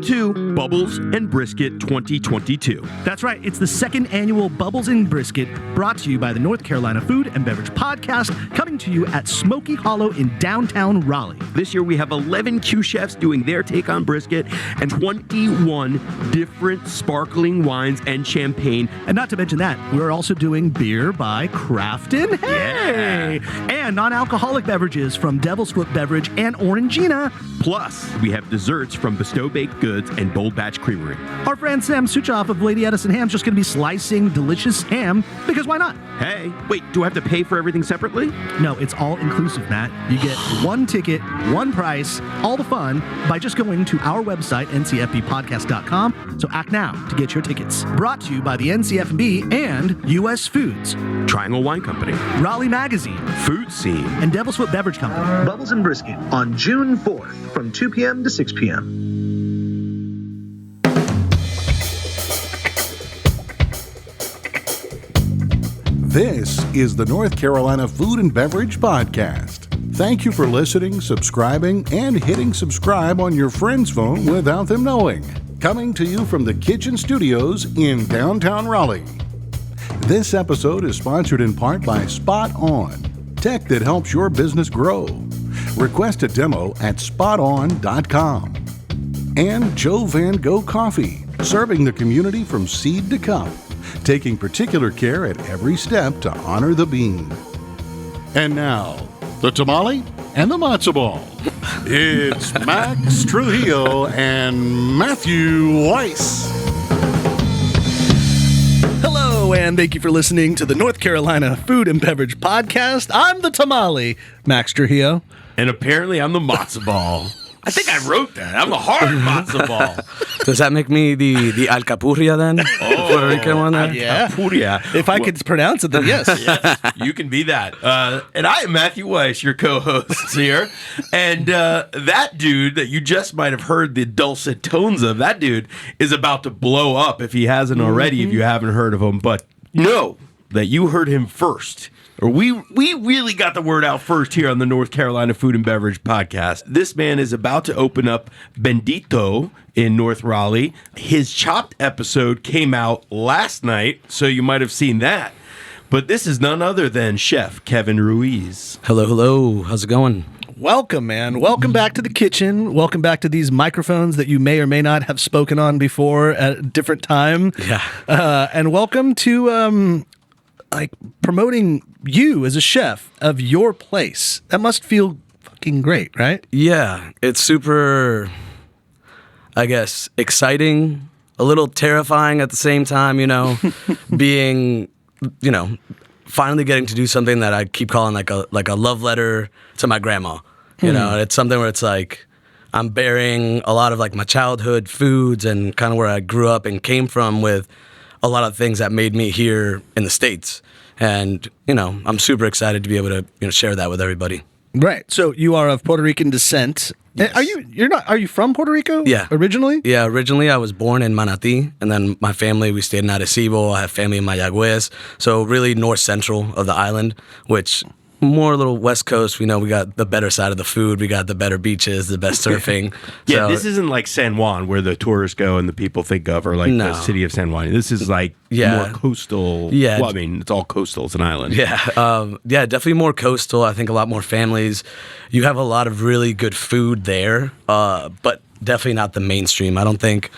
to Bubbles and Brisket 2022. That's right. It's the second annual Bubbles and Brisket, brought to you by the North Carolina Food and Beverage Podcast, coming to you at Smoky Hollow in downtown Raleigh. This year we have 11 Q chefs doing their take on brisket and 21 different sparkling wines and champagne. And not to mention that, we're also doing beer by Crafton. Hey! Yeah. And non-alcoholic beverages from Devil's Foot Beverage and Orangina. Plus, we have desserts from Bestow Baked Goods and Bold Batch Creamery. Our friend Sam Suchoff of Lady Edison Ham's just going to be slicing delicious ham, because why not? Hey, wait, do I have to pay for everything separately? No, it's all inclusive, Matt. You get one ticket, one price, all the fun by just going to our website, ncfbpodcast.com. So act now to get your tickets. Brought to you by the NCF&B and U.S. Foods, Triangle Wine Company, Raleigh Magazine, Food Scene, and Devil's Foot Beverage Company. Bubbles and Brisket on June 4th from 2 p.m. to 6 p.m. This is the North Carolina Food and Beverage Podcast. Thank you for listening, subscribing, and hitting subscribe on your friend's phone without them knowing. Coming to you from the Kitchen Studios in downtown Raleigh. This episode is sponsored in part by Spot On, tech that helps your business grow. Request a demo at spoton.com. And Joe Van Gogh Coffee, serving the community from seed to cup, taking particular care at every step to honor the bean. And now, the tamale and the matzo ball. It's Max Trujillo and Matthew Weiss. Hello, and thank you for listening to the North Carolina Food and Beverage Podcast. I'm the tamale, Max Trujillo. and apparently I'm the matzo ball. I think I wrote that. I'm a hard matzo ball. Does that make me the alcapurria then? Oh, Puerto Rican one then? Yeah. Alcapurria. If I could pronounce it, then yes. Yes, you can be that. And I am Matthew Weiss, your co-host here. And that dude that you just might have heard the dulcet tones of, that dude is about to blow up if he hasn't already, if you haven't heard of him. But know that you heard him first. Or we really got the word out first here on the North Carolina Food and Beverage Podcast. This man is about to open up Bendito in North Raleigh. His Chopped episode came out last night, so you might have seen that. But this is none other than Chef Kevin Ruiz. Hello, hello. How's it going? Welcome, man. Welcome back to the kitchen. Welcome back to these microphones that you may or may not have spoken on before at a different time. Yeah. And welcome to promoting you as a chef of your place. That must feel fucking great, right? Yeah, it's super, I guess, exciting, a little terrifying at the same time, you know, being, you know, finally getting to do something that I keep calling like a love letter to my grandma. You know, it's something where it's like I'm bearing a lot of like my childhood foods and kind of where I grew up and came from with a lot of things that made me here in the States. And, you know, I'm super excited to be able to, you know, share that with everybody. Right. So you are of Puerto Rican descent. Yes. Are you from Puerto Rico? Yeah. Originally? Yeah, originally I was born in Manatí, and then my family, we stayed in Arecibo. I have family in Mayagüez. So really north central of the island, which more a little West Coast. We know we got the better side of the food. We got the better beaches, the best surfing. Yeah, So, this isn't like San Juan where the tourists go and the people think of, or like the city of San Juan. This is like more coastal. Yeah. Well, I mean, it's all coastal. It's an island. Yeah, definitely more coastal. I think a lot more families. You have a lot of really good food there, but definitely not the mainstream. I don't think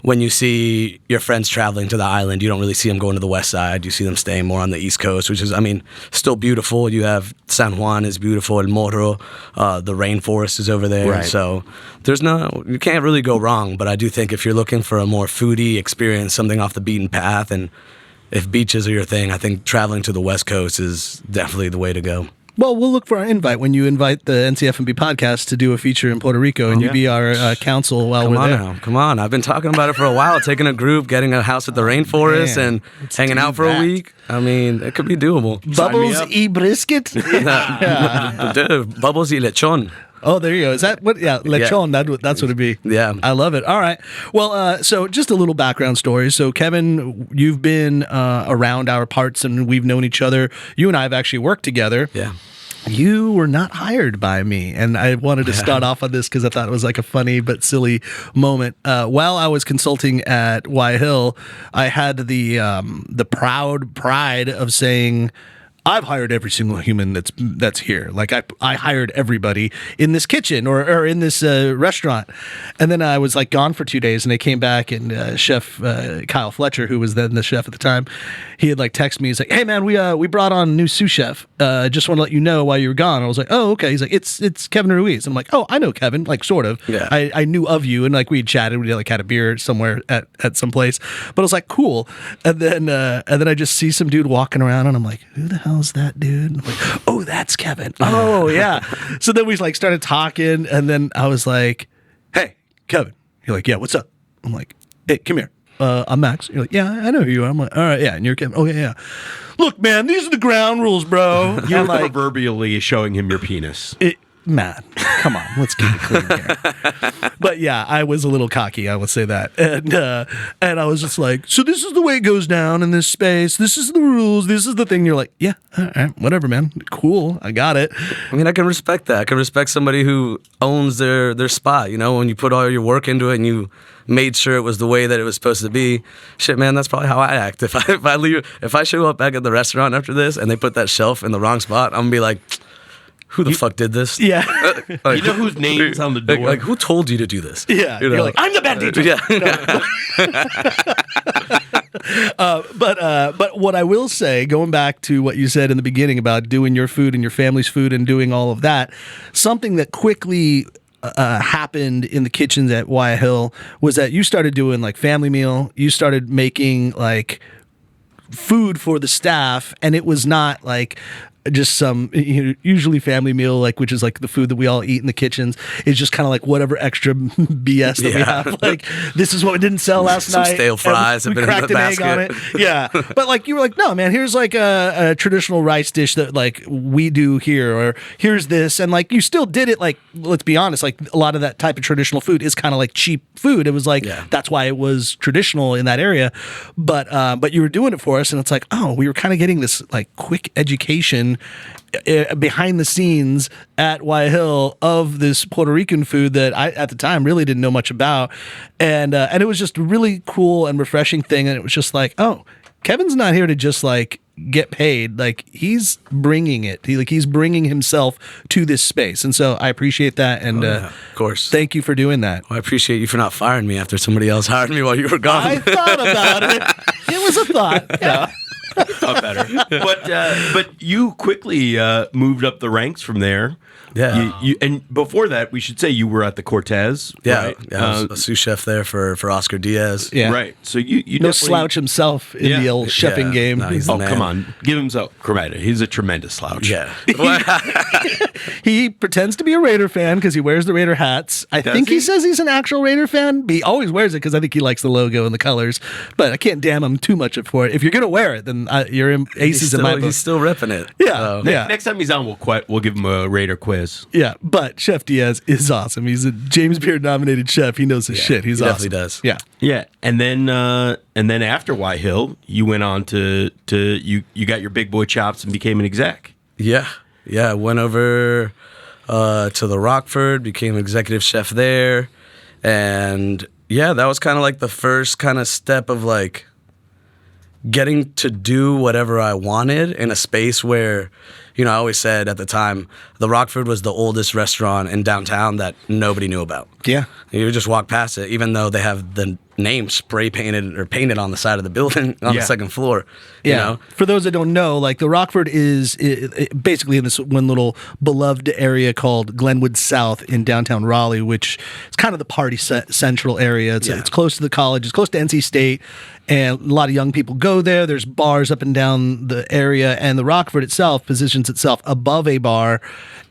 when you see your friends traveling to the island, you don't really see them going to the west side. You see them staying more on the east coast, which is, I mean, still beautiful. You have San Juan is beautiful, El Morro, the rainforest is over there. Right. So you can't really go wrong. But I do think if you're looking for a more foodie experience, something off the beaten path, and if beaches are your thing, I think traveling to the west coast is definitely the way to go. Well, we'll look for our invite when you invite the NCF&B podcast to do a feature in Puerto Rico, and you be our counsel while we're there. Come on. I've been talking about it for a while, taking a group, getting a house at the rainforest, and hanging out for a week. I mean, it could be doable. Bubbles y brisket? Bubbles y lechon. Oh, there you go. Is that what? Yeah, lechon. Yeah. That's what it'd be. Yeah. I love it. All right. Well, so just a little background story. So, Kevin, you've been around our parts and we've known each other. You and I have actually worked together. Yeah. you were not hired by me. And I wanted to start off on this because I thought it was like a funny but silly moment. While I was consulting at Y Hill, I had the proud pride of saying, I've hired every single human that's here. Like I hired everybody in this kitchen or in this restaurant. And then I was like gone for 2 days, and I came back, and Chef Kyle Fletcher, who was then the chef at the time, he had like texted me. He's like, "Hey man, we brought on a new sous chef. Just want to let you know while you were gone." I was like, "Oh, okay." He's like, "It's Kevin Ruiz." And I'm like, "Oh, I know Kevin, like sort of. Yeah. I knew of you, and like we had chatted. We like had a beer somewhere at some place." But I was like, "Cool." And then I just see some dude walking around, and I'm like, "Who the hell's that dude?" And I'm like, "Oh, that's Kevin." Oh yeah. So then we like started talking, and then I was like, "Hey, Kevin." You're like, "Yeah, what's up?" I'm like, "Hey, come here. I'm Max." You're like, "Yeah, I know who you are." I'm like, "All right, yeah." And you're Kevin. "Oh yeah. Look, man, these are the ground rules, bro." You're like, proverbially showing him your penis. man, come on, let's keep it clean here. But yeah, I was a little cocky, I would say that. And I was just like, so this is the way it goes down in this space. This is the rules. This is the thing. You're like, yeah, all right, whatever, man. Cool. I got it. I mean, I can respect that. I can respect somebody who owns their spot. You know, when you put all your work into it and you made sure it was the way that it was supposed to be. Shit, man, that's probably how I act. If I show up back at the restaurant after this and they put that shelf in the wrong spot, I'm gonna be like, who the fuck did this? Yeah. Like, you know whose name's on the door? Like, who told you to do this? Yeah. You know? You're like, I'm the Bendito. Yeah. But what I will say, going back to what you said in the beginning about doing your food and your family's food and doing all of that, something that quickly happened in the kitchens at Y Hill was that you started doing like family meal. You started making like food for the staff, and it was not like just some usually family meal, like, which is like the food that we all eat in the kitchens, is just kind of like whatever extra BS that we have. Like, this is what we didn't sell last Some night. stale fries have we been in cracked the an egg on it. Yeah. But like, you were like, no, man, here's like a traditional rice dish that like we do here, or here's this. And like, you still did it. Like, let's be honest, like a lot of that type of traditional food is kind of like cheap food. It was like, that's why it was traditional in that area. But you were doing it for us, and it's like, oh, we were kind of getting this like quick education behind the scenes at Y Hill of this Puerto Rican food that I at the time really didn't know much about, and it was just a really cool and refreshing thing. And it was just like, oh, Kevin's not here to just like get paid. Like, he's bringing it. He's bringing himself to this space, and so I appreciate that. And of course, thank you for doing that. Well, I appreciate you for not firing me after somebody else hired me while you were gone. I thought about it. It was a thought. Yeah. Thought better. But you quickly moved up the ranks from there. Yeah. You and before that, we should say you were at the Cortez. Yeah, right? I was a sous chef there for Oscar Diaz. Yeah. Right. So you No definitely- slouch himself in the old chefing game. No, he's the Oh, man. come on. Give him some credit. He's a tremendous slouch. Yeah. He pretends to be a Raider fan because he wears the Raider hats. I think he he? says he's an actual Raider fan. He always wears it because I think he likes the logo and the colors. But I can't damn him too much for it. If you're gonna wear it, then you're aces in my book. He's still ripping it. Yeah, So. yeah. Next time he's on, we'll give him a Raider quiz. Yeah, but Chef Diaz is awesome. He's a James Beard nominated chef. He knows his shit. He's he awesome. definitely does. Yeah. Yeah, and then after Y Hill, you went on to you got your big boy chops and became an exec. Yeah. I went over to the Rockford, became executive chef there, and yeah, that was kind of like the first kind of step of like getting to do whatever I wanted in a space where, you know, I always said at the time, the Rockford was the oldest restaurant in downtown that nobody knew about. Yeah. You would just walk past it, even though they have the name spray painted or painted on the side of the building on the second floor. Yeah. You know? For those that don't know, like the Rockford is basically in this one little beloved area called Glenwood South in downtown Raleigh, which is kind of the party central area. It's close to the college. It's close to NC State. And a lot of young people go there. There's bars up and down the area. And the Rockford itself positions itself above a bar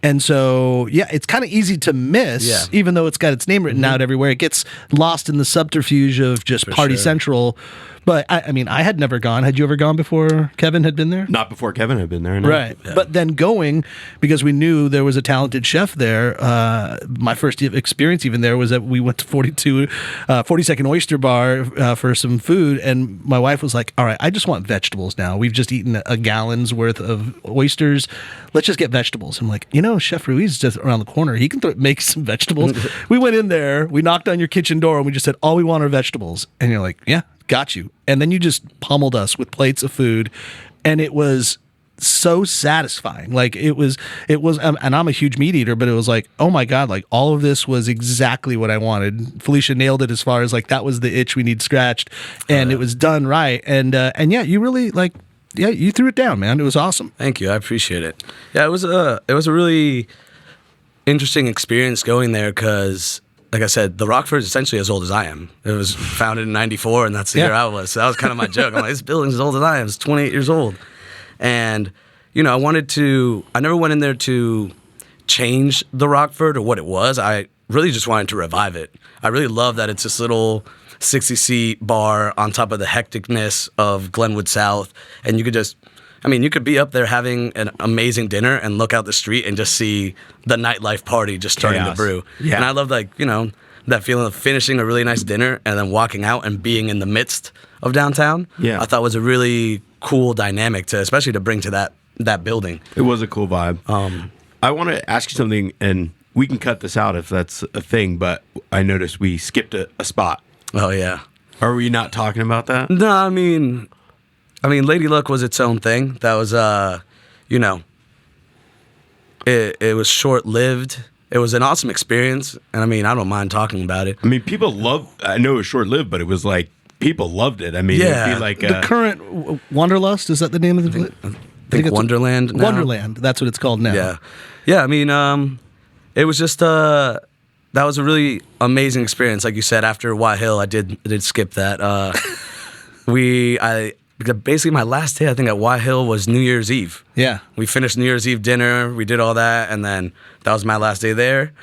And so, yeah, it's kind of easy to miss, even though it's got its name written out everywhere. It gets lost in the subterfuge of just Party Central. But I mean, I had never gone. Had you ever gone before Kevin had been there? Not before Kevin had been there. No. Right. Yeah. But then going, because we knew there was a talented chef there, my first experience even there was that we went to 42nd Oyster Bar for some food. And my wife was like, all right, I just want vegetables now. We've just eaten a gallon's worth of oysters. Let's just get vegetables. I'm like, Chef Ruiz is just around the corner. He can make some vegetables. We went in there. We knocked on your kitchen door and we just said, all we want are vegetables. And you're like, yeah. Got you. And then you just pummeled us with plates of food, and it was so satisfying. Like it was, and I'm a huge meat eater, but it was like, oh my God, like all of this was exactly what I wanted. Felicia nailed it as far as like, that was the itch we need scratched, and it was done right. And yeah, you really you threw it down, man. It was awesome. Thank you. I appreciate it. Yeah, it was a really interesting experience going there because, like I said, the Rockford is essentially as old as I am. It was founded in 94, and that's the year I was. So that was kind of my joke. I'm like, this building's as old as I am. It's 28 years old. And, I never went in there to change the Rockford or what it was. I really just wanted to revive it. I really love that it's this little 60-seat bar on top of the hecticness of Glenwood South. And you could be up there having an amazing dinner and look out the street and just see the nightlife party just starting to brew. Yeah. And I love that feeling of finishing a really nice dinner and then walking out and being in the midst of downtown. Yeah. I thought was a really cool dynamic especially to bring to that building. It was a cool vibe. I want to ask you something, and we can cut this out if that's a thing, but I noticed we skipped a spot. Oh, yeah. Are we not talking about that? No, I mean, Lady Luck was its own thing. That was, it was short-lived. It was an awesome experience, and I don't mind talking about it. I know it was short-lived, but it was like, people loved it. It'd be like the current Wanderlust, is that the name of the I think Wonderland now. Wonderland, that's what it's called now. Yeah. Yeah, it was just, that was a really amazing experience. Like you said, after Y Hill, I did skip that. Basically, my last day, I think, at Y Hill was New Year's Eve. Yeah. We finished New Year's Eve dinner. We did all that. And then that was my last day there.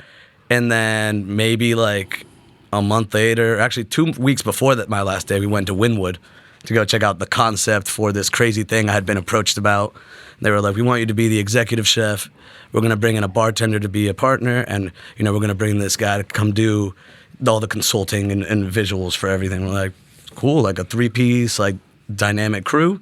And then maybe like a month later, actually 2 weeks before that, my last day, we went to Wynwood to go check out the concept for this crazy thing I had been approached about. They were like, we want you to be the executive chef. We're going to bring in a bartender to be a partner. And, we're going to bring this guy to come do all the consulting and visuals for everything. We're like, cool, like a 3-piece, like, dynamic crew.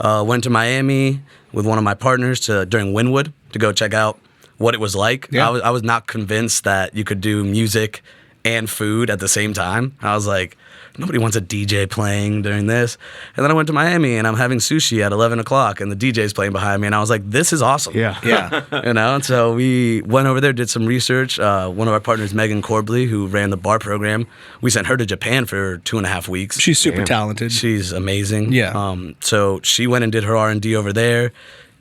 Went to Miami with one of my partners during Wynwood to go check out what it was like. Yeah. I was not convinced that you could do music and food at the same time. I was like, nobody wants a DJ playing during this. And then I went to Miami and I'm having sushi at 11 o'clock and the DJ's playing behind me and I was like, this is awesome. Yeah. Yeah. And so we went over there, did some research. One of our partners, Megan Corbley, who ran the bar program, we sent her to Japan for 2.5 weeks. She's super talented. She's amazing. Yeah. So she went and did her R&D over there,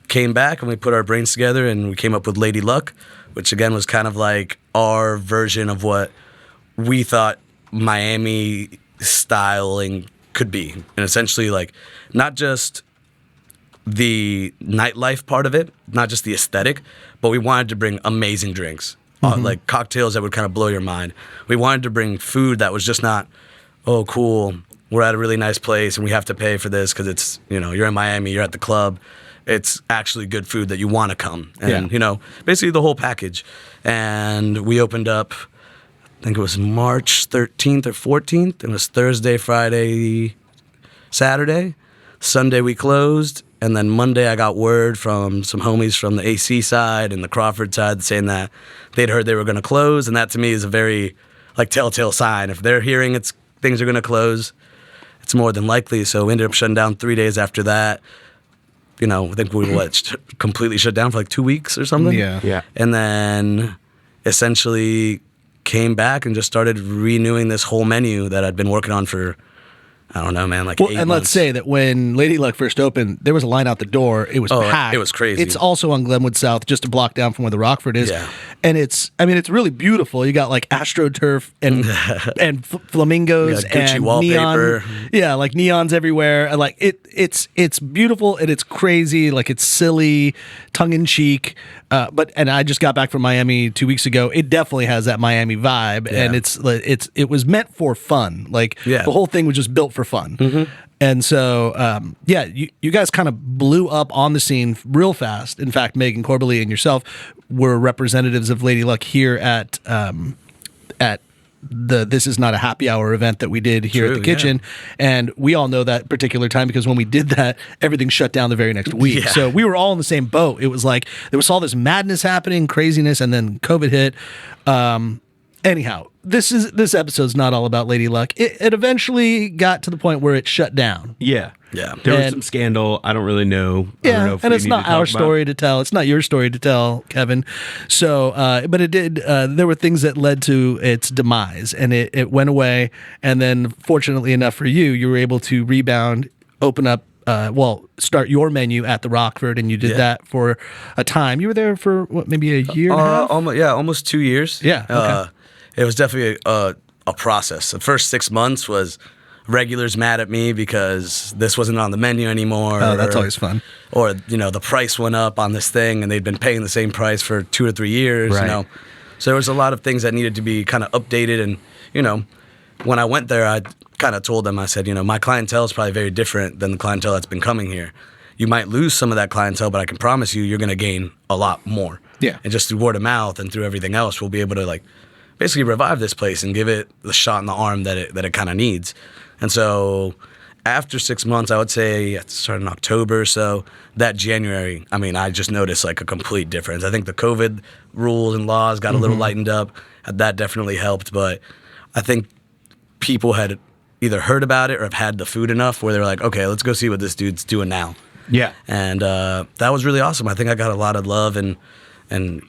came back and we put our brains together and we came up with Lady Luck, which again was kind of like our version of what we thought Miami styling could be. And essentially like not just the nightlife part of it, not just the aesthetic, but we wanted to bring amazing drinks, like cocktails that would kind of blow your mind. We wanted to bring food that was just not, oh, cool, we're at a really nice place and we have to pay for this because it's, you're in Miami, you're at the club. It's actually good food that you want to come. And, basically the whole package. And we opened up, I think it was March 13th or 14th. It was Thursday, Friday, Saturday. Sunday we closed. And then Monday I got word from some homies from the AC side and the Crawford side saying that they'd heard they were going to close. And that to me is a very telltale sign. If they're hearing things are going to close, it's more than likely. So we ended up shutting down 3 days after that. I think we completely shut down for 2 weeks or something. Yeah. And then essentially came back and just started renewing this whole menu that I'd been working on for, I don't know, man, 8 months. And let's say that when Lady Luck first opened, there was a line out the door. It was packed. It was crazy. It's also on Glenwood South, just a block down from where the Rockford is. Yeah. And it's really beautiful. You got AstroTurf and flamingos Gucci and wallpaper. Neon. Yeah, neons everywhere. And it's beautiful and it's crazy. It's silly, tongue in cheek. And I just got back from Miami 2 weeks ago. It definitely has that Miami vibe, and it was meant for fun. Like the whole thing was just built for fun. And so, you guys kind of blew up on the scene real fast. In fact, Megan Corbally and yourself were representatives of Lady Luck here at the This Is Not a Happy Hour event that we did here at the kitchen. And we all know that particular time because when we did that, everything shut down the very next week. Yeah. So we were all in the same boat. It was like there was all this madness happening, craziness, and then COVID hit. Anyhow, this episode's not all about Lady Luck. It eventually got to the point where it shut down. Yeah. There was some scandal. I don't really know. And it's not our story to tell. It's not your story to tell, Kevin. So, but it did. There were things that led to its demise, and it went away. And then, fortunately enough for you, you were able to rebound, open up. Start your menu at the Rockford, and you did that for a time. You were there for what, maybe a year and a half? Almost 2 years. Yeah. Okay. It was definitely a process. The first 6 months was regulars mad at me because this wasn't on the menu anymore. Oh, that's always fun. Or, the price went up on this thing, and they'd been paying the same price for 2 or 3 years, Right. So there was a lot of things that needed to be kind of updated. And, when I went there, I kind of told them, I said, my clientele is probably very different than the clientele that's been coming here. You might lose some of that clientele, but I can promise you're going to gain a lot more. Yeah. And just through word of mouth and through everything else, we'll be able to, basically revive this place and give it the shot in the arm that it kind of needs. And so after 6 months, I would say it started in October or so, that January, I just noticed a complete difference. I think the COVID rules and laws got a little lightened up. That definitely helped. But I think people had either heard about it or have had the food enough where they were like, okay, let's go see what this dude's doing now. Yeah. And that was really awesome. I think I got a lot of love and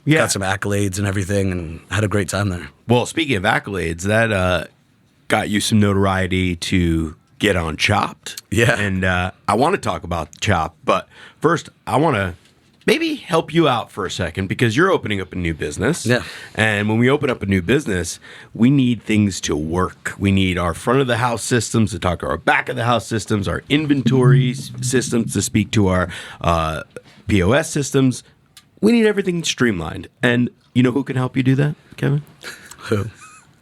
got some accolades and everything, and had a great time there. Well, speaking of accolades, that got you some notoriety to get on Chopped. Yeah. And I want to talk about Chopped, but first I want to maybe help you out for a second because you're opening up a new business. Yeah. And when we open up a new business, we need things to work. We need our front of the house systems to talk to our back of the house systems, our inventory systems to speak to our POS systems. We need everything streamlined. And you know who can help you do that, Kevin? Who?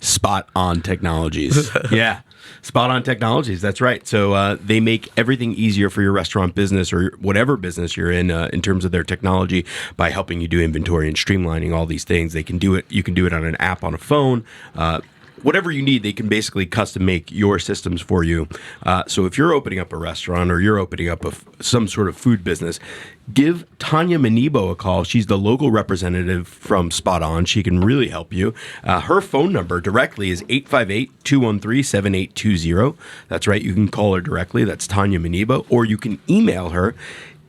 Spot On Technologies. Yeah. Spot On Technologies. That's right. So they make everything easier for your restaurant business or whatever business you're in terms of their technology by helping you do inventory and streamlining all these things. They can do it. You can do it on an app on a phone. Whatever you need, they can basically custom make your systems for you. So if you're opening up a restaurant or you're opening up some sort of food business, give Tanya Manibo a call. She's the local representative from Spot On. She can really help you. Her phone number directly is 858-213-7820. That's right. You can call her directly. That's Tanya Manibo. Or you can email her,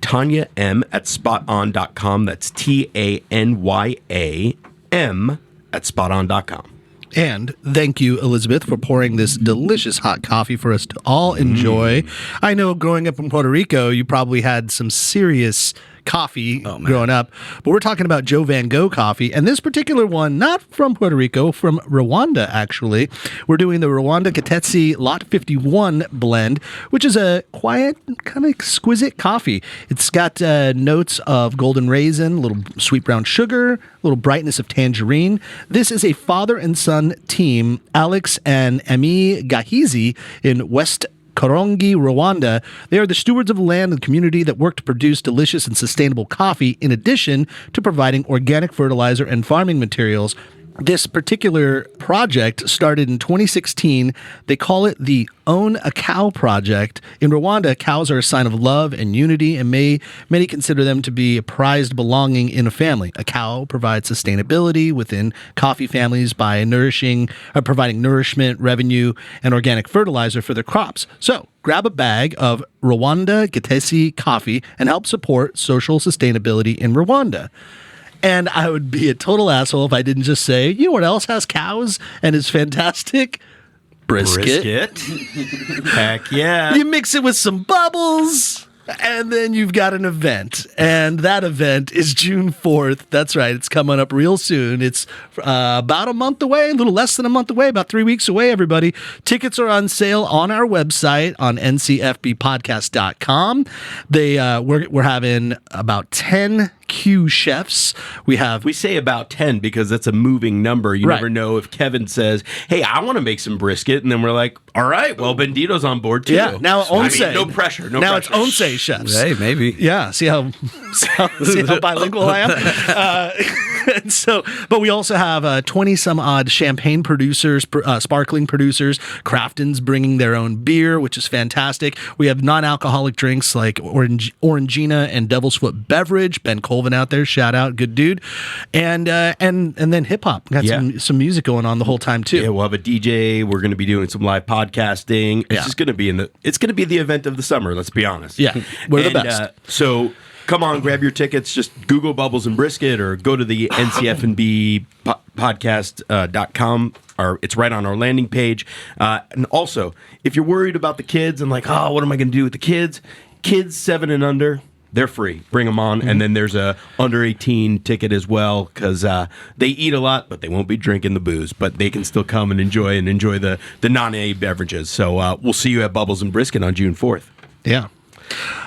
TanyaM@spoton.com. That's TANYAM@spoton.com. And thank you, Elizabeth, for pouring this delicious hot coffee for us to all enjoy. I know growing up in Puerto Rico, you probably had some serious coffee growing up, but we're talking about Joe Van Gogh coffee, and this particular one, not from Puerto Rico, from Rwanda, actually. We're doing the Rwanda Gatetsi Lot 51 blend, which is a quiet, kind of exquisite coffee. It's got notes of golden raisin, a little sweet brown sugar, a little brightness of tangerine. This is a father and son team, Alex and Emi Gahizi in West Karongi, Rwanda. They are the stewards of the land and community that work to produce delicious and sustainable coffee in addition to providing organic fertilizer and farming materials. This particular project started in 2016. They call it the Own a Cow Project. In Rwanda, cows are a sign of love and unity, and many consider them to be a prized belonging in a family. A cow provides sustainability within coffee families by providing nourishment, revenue, and organic fertilizer for their crops. So grab a bag of Rwanda Gatetsi coffee and help support social sustainability in Rwanda. And I would be a total asshole if I didn't just say, you know what else has cows and is fantastic? Brisket. Heck yeah. You mix it with some bubbles, and then you've got an event. And that event is June 4th. That's right. It's coming up real soon. It's about a month away, a little less than a month away, about 3 weeks away, everybody. Tickets are on sale on our website on ncfbpodcast.com. We're having about 10 Q chefs. We say about 10 because that's a moving number. You Right. never know if Kevin says, "Hey, I want to make some brisket," and then we're like, "All right, well, Bendito's on board too." Yeah, now Onse. No pressure. No now pressure. it's Onse chefs. Hey, maybe. Yeah, see how bilingual I am. But we also have 20 some odd champagne producers, sparkling producers. Crafton's bringing their own beer, which is fantastic. We have non-alcoholic drinks like Orangina and Devil's Foot Beverage. Ben Colvin out there, shout out, good dude. And then hip hop. Got some music going on the whole time too. Yeah, we'll have a DJ. We're going to be doing some live podcasting. It's just going to be it's going to be the event of the summer. Let's be honest. Yeah, we're the best. So come on, grab your tickets. Just Google Bubbles and Brisket or go to the NCF&B podcast.com. It's right on our landing page. And also, if you're worried about the kids and like, what am I going to do with the kids? Kids 7 and under, they're free. Bring them on. Mm-hmm. And then there's a under 18 ticket as well because they eat a lot, but they won't be drinking the booze. But they can still come and enjoy the non-A beverages. So we'll see you at Bubbles and Brisket on June 4th. Yeah.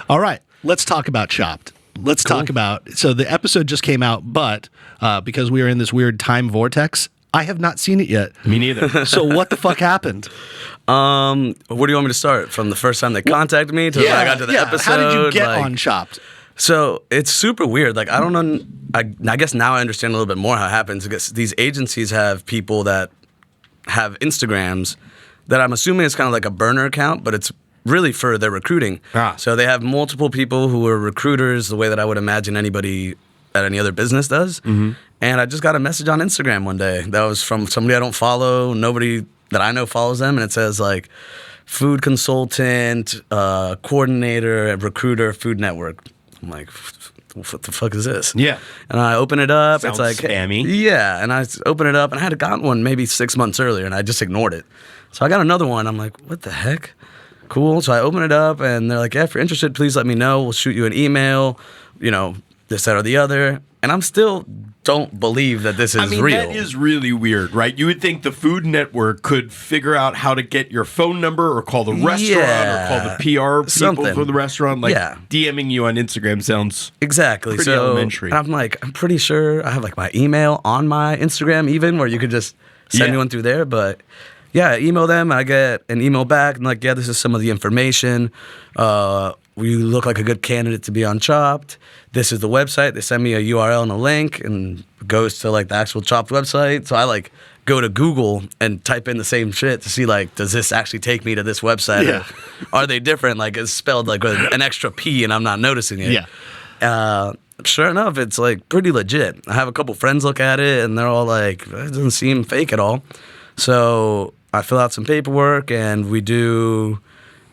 All right. Let's talk about Chopped. Let's talk about... So the episode just came out, but because we are in this weird time vortex, I have not seen it yet. Me neither. So what the fuck happened? Where do you want me to start? From the first time they contacted me to when I got to the episode? How did you get on Chopped? So it's super weird. Like, I don't know. I guess now I understand a little bit more how it happens. I guess these agencies have people that have Instagrams that I'm assuming is kind of like a burner account, but it's really for their recruiting. So they have multiple people who are recruiters the way that I would imagine anybody at any other business does. Mm-hmm. And I just got a message on Instagram one day that was from somebody I don't follow. Nobody that I know follows them. And it says like food consultant, coordinator, recruiter, Food Network. I'm like, what the fuck is this? Yeah. And I open it up. Sounds it's like spammy. Yeah. And I open it up and I had gotten one maybe 6 months earlier and I just ignored it. So I got another one. I'm like, what the heck? Cool. So I open it up and they're like, if you're interested, please let me know. We'll shoot you an email, this, that, or the other. And I'm still don't believe that this is real. That is really weird, right? You would think the Food Network could figure out how to get your phone number or call the restaurant or call the PR people for the restaurant. Like DMing you on Instagram sounds pretty elementary. I'm like, I'm pretty sure I have like my email on my Instagram even where you could just send me one through there. But yeah, I email them. I get an email back and like, this is some of the information. You look like a good candidate to be on Chopped. This is the website. They send me a URL and a link and it goes to like the actual Chopped website. So I like go to Google and type in the same shit to see like, does this actually take me to this website? Yeah. Or are they different? Like it's spelled like with an extra P and I'm not noticing it. Yeah. Sure enough, it's like pretty legit. I have a couple friends look at it and they're all like, it doesn't seem fake at all. So I fill out some paperwork and we do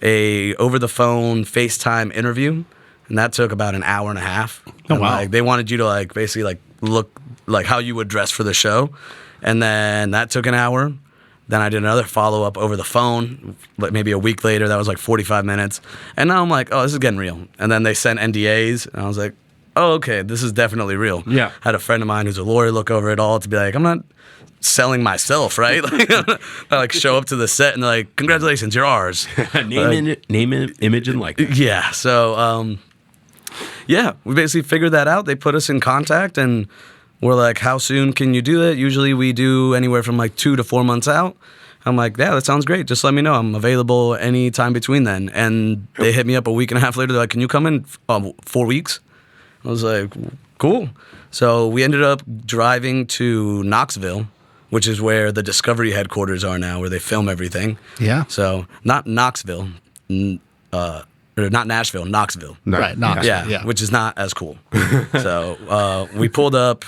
a over-the-phone FaceTime interview, and that took about an hour and a half. Oh, wow. Like, they wanted you to like basically like look like how you would dress for the show, and then that took an hour. Then I did another follow-up over the phone, like maybe a week later. That was like 45 minutes, and now I'm like, oh, this is getting real. And then they sent NDAs, and I was like, oh, okay, this is definitely real. Yeah. I had a friend of mine who's a lawyer look over it all to be like, I'm not selling myself, right? Like, I like show up to the set and they're like, congratulations, you're ours. name, image, and likeness. Yeah. So, we basically figured that out. They put us in contact and we're like, how soon can you do that? Usually we do anywhere from like 2 to 4 months out. I'm like, yeah, that sounds great. Just let me know. I'm available any time between then. And they hit me up a week and a half later. They're like, can you come in 4 weeks? I was like, cool. So we ended up driving to Knoxville, which is where the Discovery headquarters are now, where they film everything. Yeah. So not Knoxville, or not Nashville, Knoxville. No. Right, Knoxville. Yeah, which is not as cool. So we pulled up,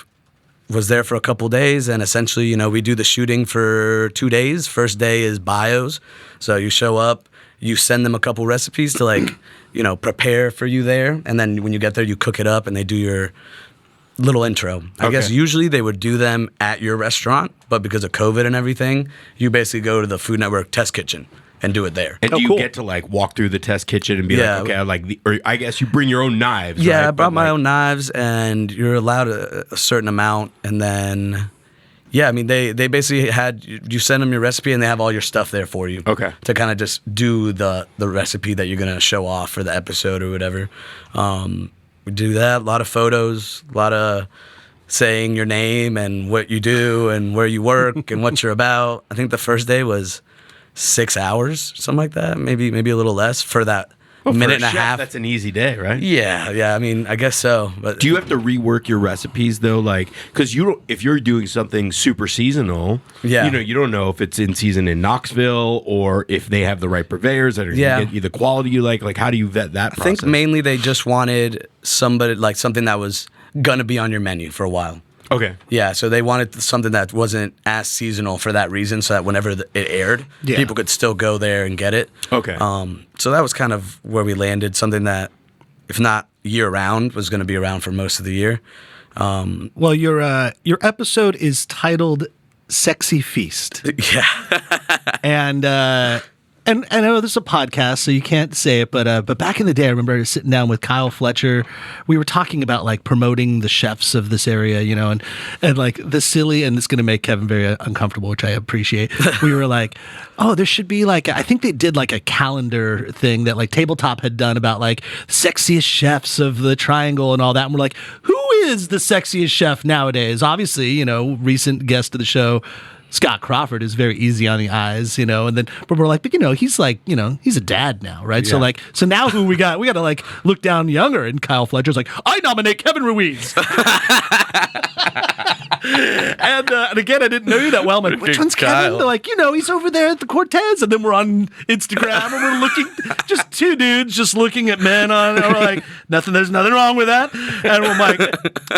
was there for a couple days, and essentially, we do the shooting for 2 days. First day is bios. So you show up, you send them a couple recipes to like, prepare for you there, and then when you get there, you cook it up, and they do your little intro. I guess usually they would do them at your restaurant, but because of COVID and everything, you basically go to the Food Network test kitchen and do it there. And do you get to like walk through the test kitchen and be like, okay, I like or I guess you bring your own knives. Yeah, right? I brought my own knives, and you're allowed a certain amount, and then they basically had you send them your recipe and they have all your stuff there for you. Okay. To kind of just do the recipe that you're gonna show off for the episode or whatever. we do that. A lot of photos, a lot of saying your name and what you do and where you work and what you're about. I think the first day was 6 hours, something like that, maybe a little less for that minute and a half. That's an easy day, right? Yeah. I mean, I guess so. But do you have to rework your recipes though? Like, because if you're doing something super seasonal, you don't know if it's in season in Knoxville or if they have the right purveyors that are going to get you the quality you like. Like, how do you vet that process? I think mainly they just wanted somebody like something that was gonna be on your menu for a while. Okay. Yeah, so they wanted something that wasn't as seasonal for that reason, so that whenever it aired, people could still go there and get it. Okay. So that was kind of where we landed, something that, if not year-round, was going to be around for most of the year. Well, your episode is titled Sexy Feast. Yeah. And I know this is a podcast, so you can't say it, but back in the day, I remember sitting down with Kyle Fletcher. We were talking about like promoting the chefs of this area, you know, and like the silly, and it's going to make Kevin very uncomfortable, which I appreciate. We were like, oh, there should be like, I think they did like a calendar thing that like Tabletop had done about like sexiest chefs of the Triangle and all that. And we're like, who is the sexiest chef nowadays? Obviously, you know, recent guest of the show, Scott Crawford, is very easy on the eyes, you know, but we're like, but you know, he's like, you know, he's a dad now, right? Yeah. So now who we got to like look down younger, and Kyle Fletcher's like, I nominate Kevin Ruiz. And again, I didn't know you that well. I'm like, which one's Kevin? They're like, you know, he's over there at the Cortez. And then we're on Instagram and we're looking, just two dudes just looking at men on, and we're like, there's nothing wrong with that. And we're like,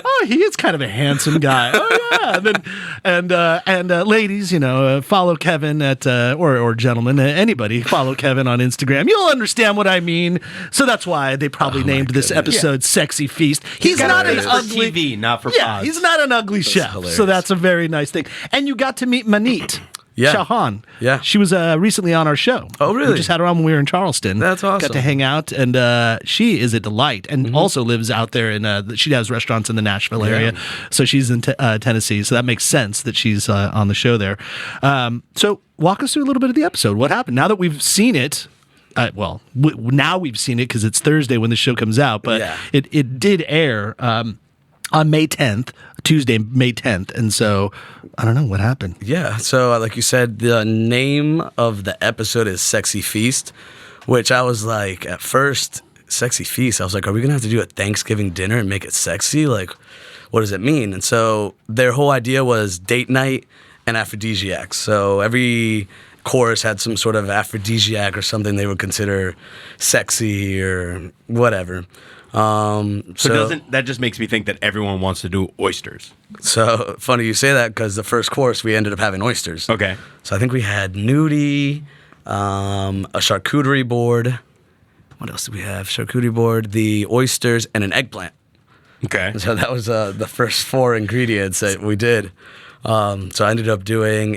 oh, he is kind of a handsome guy. Oh yeah. And ladies, you know, follow Kevin at, or gentlemen, anybody, follow Kevin on Instagram. You'll understand what I mean. So that's why they probably named this episode Sexy Feast. He's not an ugly TV, not for pods. He's not an ugly chef. Hilarious. So that's a very nice thing. And you got to meet Manit. Chauhan. Yeah. She was recently on our show. Oh, really? We just had her on when we were in Charleston. That's awesome. Got to hang out, and she is a delight, and also lives out there in, she has restaurants in the Nashville area, so she's in Tennessee, so that makes sense that she's on the show there. So walk us through a little bit of the episode. What happened? Now that we've seen it, now we've seen it because it's Thursday when the show comes out, but it did air on May 10th, Tuesday, May 10th. And so, I don't know what happened. Yeah. So, like you said, the name of the episode is Sexy Feast, which I was like, at first, Sexy Feast. I was like, are we going to have to do a Thanksgiving dinner and make it sexy? Like, what does it mean? And so, their whole idea was date night and aphrodisiacs. So, every course had some sort of aphrodisiac or something they would consider sexy or whatever. That just makes me think that everyone wants to do oysters. So funny you say that, because the first course we ended up having oysters. Okay. So I think we had nudie, a charcuterie board. What else did we have? Charcuterie board, the oysters, and an eggplant. Okay. So that was the first 4 ingredients that we did. So I ended up doing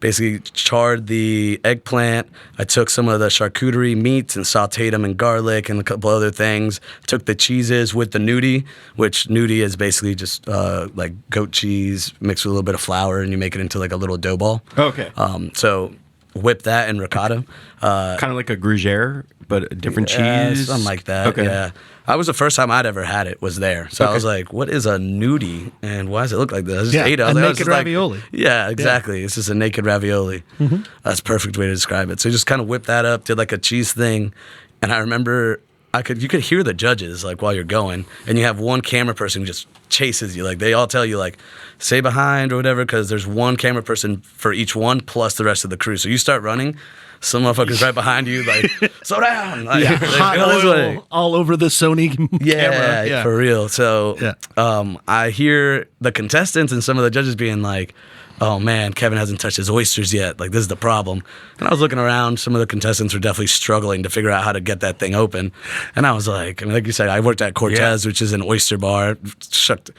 basically charred the eggplant. I took some of the charcuterie meats and sauteed them in garlic and a couple other things. Took the cheeses with the nudie, which nudie is basically just like goat cheese mixed with a little bit of flour, and you make it into like a little dough ball. Okay. So whip that and ricotta. Kind of like a Gruyere, but a different cheese? Something like that, okay. Yeah. I was the first time I'd ever had it was there. So I was like, what is a nudie? And why does it look like this? I just ate it. A naked ravioli. Yeah, exactly. Yeah. It's just a naked ravioli. Mm-hmm. That's a perfect way to describe it. So just kind of whipped that up, did like a cheese thing. And I remember you could hear the judges like while you're going. And you have one camera person who just chases you. Like they all tell you like, stay behind or whatever, because there's one camera person for each one plus the rest of the crew. So you start running, some motherfuckers right behind you, like, slow down. Like, hot oil all over the Sony camera. Yeah, for real. So I hear the contestants and some of the judges being like, oh man, Kevin hasn't touched his oysters yet. Like, this is the problem. And I was looking around. Some of the contestants were definitely struggling to figure out how to get that thing open. And I was like, I mean, like you said, I worked at Cortez, which is an oyster bar. Shucked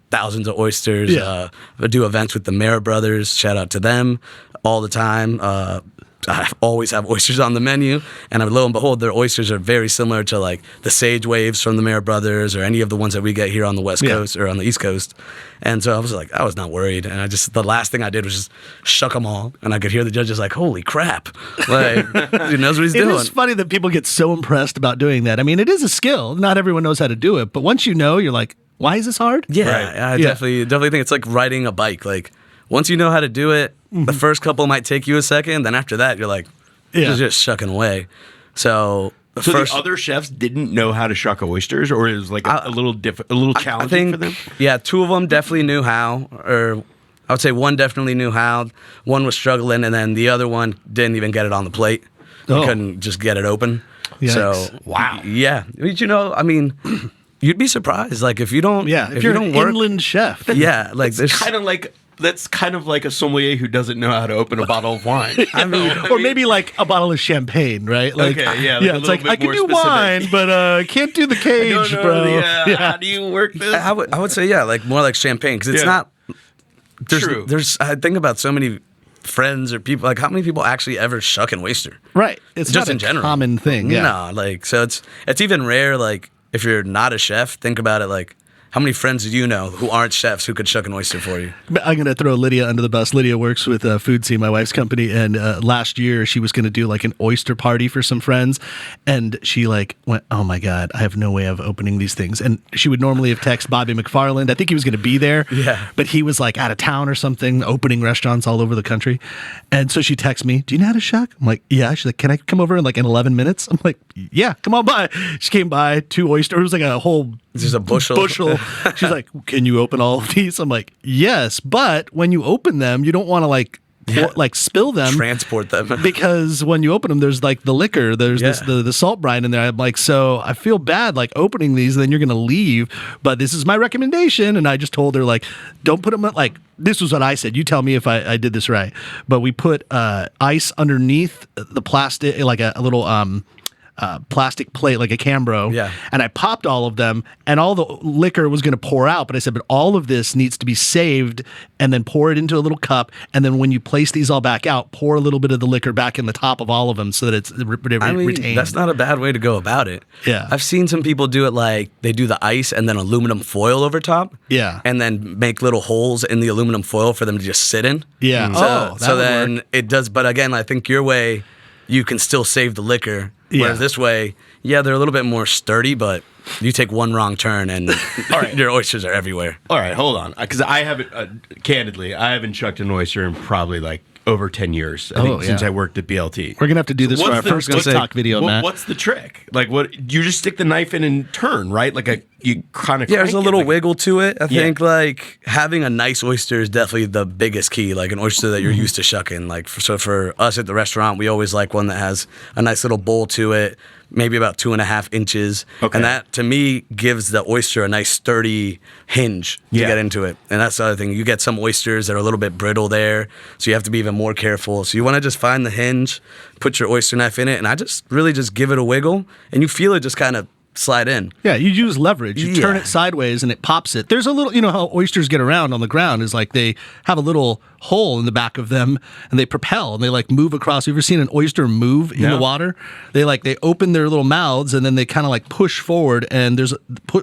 thousands of oysters. I do events with the Mara brothers. Shout out to them all the time. I always have oysters on the menu, and lo and behold, their oysters are very similar to like the Sage Waves from the Mayer Brothers or any of the ones that we get here on the West Coast or on the East Coast. And so I was not worried, and the last thing I did was just shuck them all, and I could hear the judges like, "Holy crap!" Like he knows what he's doing. It is funny that people get so impressed about doing that. I mean, it is a skill. Not everyone knows how to do it, but once you know, you're like, "Why is this hard?" Yeah, Right. I definitely think it's like riding a bike. Like once you know how to do it, the first couple might take you a second, then after that, you're like, you're just shucking away. So the other chefs didn't know how to shuck oysters, or it was like a little challenging for them. Yeah, two of them definitely knew how, or I would say one definitely knew how. One was struggling, and then the other one didn't even get it on the plate. He couldn't just get it open. Yikes. So Wow. Yeah, I mean, you'd be surprised. Like if you don't, if you're an inland chef. yeah, like there's That's kind of like a sommelier who doesn't know how to open a bottle of wine. I mean, or maybe like a bottle of champagne, right? Like, Okay, yeah, it's like I can do wine, but I can't do the cage, bro. Yeah, how do you work this? I would say like more like champagne because it's not. True. I think about so many friends or people, like how many people actually ever shuck an oyster? Right. It's Just not in a general. common thing. Yeah. No, like so it's even rare. Like if you're not a chef, think about it. Like how many friends do you know who aren't chefs who could shuck an oyster for you? I'm going to throw Lydia under the bus. Lydia works with Food Scene, my wife's company, and last year she was going to do like an oyster party for some friends, and she like went, "Oh my God, I have no way of opening these things." And she would normally have texted Bobby McFarland. I think he was going to be there, but he was like out of town or something, opening restaurants all over the country. And so she texts me, "Do you know how to shuck?" I'm like, "Yeah." She's like, "Can I come over in 11 minutes?" I'm like, "Yeah, come on by." She came by, 2 oysters. It was like a whole There's a bushel. She's like, "Can you open all of these?" I'm like, "Yes," but when you open them, you don't want to spill them, Transport them. because when you open them, there's like the liquor, there's the salt brine in there. I'm like, so I feel bad like opening these, and then you're gonna leave. But this is my recommendation, and I just told her like, don't put them like. This was what I said. You tell me if I did this right. But we put ice underneath the plastic, like a little plastic plate, like a Cambro. Yeah. And I popped all of them, and all the liquor was going to pour out. But I said, but all of this needs to be saved, and then pour it into a little cup. And then when you place these all back out, pour a little bit of the liquor back in the top of all of them so that it's retained. That's not a bad way to go about it. Yeah. I've seen some people do it like they do the ice and then aluminum foil over top. Yeah. And then make little holes in the aluminum foil for them to just sit in. Yeah. So then it does. But again, I think your way, you can still save the liquor. Yeah. Whereas this way, they're a little bit more sturdy, but you take one wrong turn and your oysters are everywhere. All right, hold on, because I haven't candidly, I haven't shucked an oyster in probably like over 10 years. I think since I worked at BLT. We're gonna have to do this for our first TikTok video, Matt. What's the trick? Like, what you just stick the knife in and turn, right? Like you kind of there's a little wiggle to it. I think like having a nice oyster is definitely the biggest key. Like an oyster that you're used to shucking. Like for us at the restaurant, we always like one that has a nice little bowl to it, maybe about 2.5 inches. Okay. And that to me gives the oyster a nice sturdy hinge to get into it. And that's the other thing. You get some oysters that are a little bit brittle there, so you have to be even more careful. So you want to just find the hinge, put your oyster knife in it, and I just really just give it a wiggle, and you feel it just kind of slide in. Yeah, you use leverage. You turn it sideways and it pops it. There's a little, how oysters get around on the ground is like they have a little hole in the back of them and they propel and they like move across. You ever seen an oyster move in the water? They open their little mouths and then they kind of like push forward and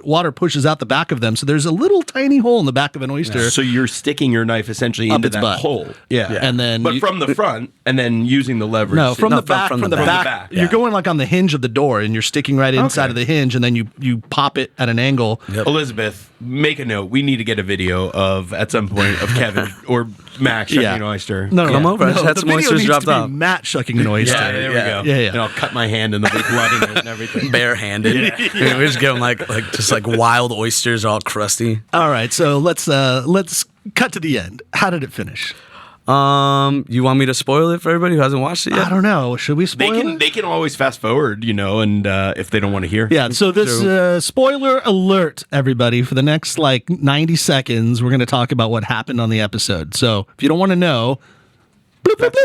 water pushes out the back of them. So there's a little tiny hole in the back of an oyster. So you're sticking your knife essentially into that butt. hole. Yeah. And then but from the front and then using the leverage. No, from the back. From the back. You're going like on the hinge of the door and you're sticking right inside of the hinge and then you pop it at an angle. Yep. Elizabeth, make a note. We need to get a video of at some point of Kevin or Max shucking an oyster. No, come over. I just had the some video oysters needs dropped to be off. Matt shucking an oyster. Yeah, there we go. Yeah. And I'll cut my hand and there'll be blood in it and everything. Barehanded. I mean, we just give them like wild oysters, all crusty. All right, so let's cut to the end. How did it finish? You want me to spoil it for everybody who hasn't watched it yet? I don't know. Should we spoil it? They can always fast forward, and if they don't want to hear. Yeah, so this spoiler alert, everybody, for the next 90 seconds, we're going to talk about what happened on the episode. So if you don't want to know, bloop, bloop,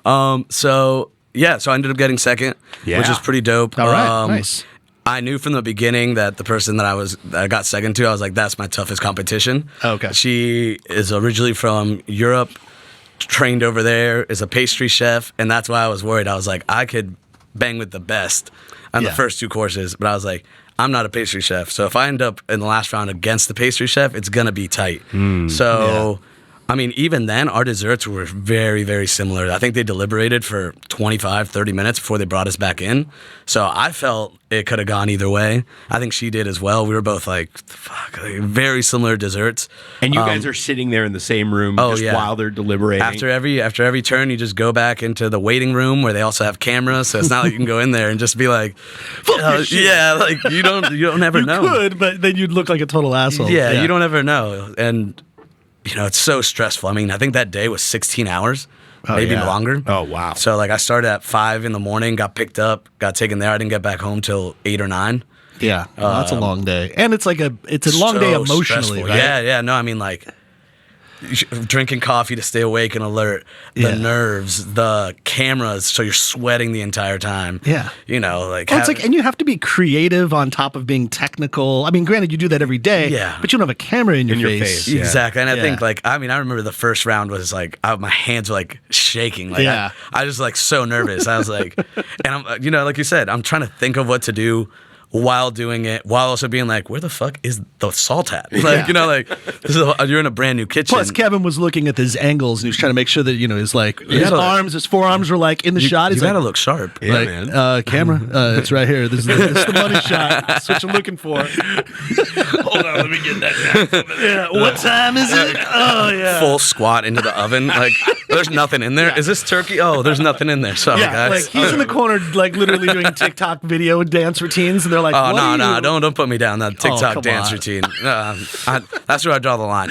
bloop. So I ended up getting second, which is pretty dope. All right, nice. I knew from the beginning that the person that I got second to, I was like, that's my toughest competition. Okay. She is originally from Europe, trained over there is a pastry chef, and that's why I was worried. I was like, I could bang with the best on the first 2 courses, but I was like, I'm not a pastry chef, so if I end up in the last round against the pastry chef, it's gonna be tight. I mean, even then, our desserts were very, very similar. I think they deliberated for 25, 30 minutes before they brought us back in. So I felt it could have gone either way. I think she did as well. We were both like, fuck, like, very similar desserts. And you guys are sitting there in the same room while they're deliberating. After every turn, you just go back into the waiting room where they also have cameras. So it's not like you can go in there and just be like, yeah, like you don't ever know. You could, but then you'd look like a total asshole. Yeah, you don't ever know. And it's so stressful. I mean, I think that day was 16 hours, maybe longer. Oh, wow. So, like, I started at 5 in the morning, got picked up, got taken there. I didn't get back home till 8 or 9. Yeah, that's a long day. And it's a long day emotionally, stressful. right? Yeah. No, I mean, like, drinking coffee to stay awake and alert, the nerves, the cameras, so you're sweating the entire time. Yeah. And you have to be creative on top of being technical. I mean, granted, you do that every day, but you don't have a camera in your face. Yeah. Exactly. And I think, I remember the first round was like, my hands were like shaking. Like, I was like so nervous. I was like, and I'm, like you said, I'm trying to think of what to do while doing it, while also being like, where the fuck is the salt at? Like, you're in a brand new kitchen. Plus, Kevin was looking at his angles and he was trying to make sure that, his forearms were like in the shot. You gotta look sharp. Yeah, man. Camera, it's right here. This is the money shot. That's what you're looking for. Hold on, let me get that. What time is it? Oh, yeah. Full squat into the oven. Like, there's nothing in there. Is this turkey? Oh, there's nothing in there. Sorry, guys. Like he's in the corner, like literally doing TikTok video dance routines, and they're like, "Oh no, don't put me down that TikTok dance routine." That's where I draw the line.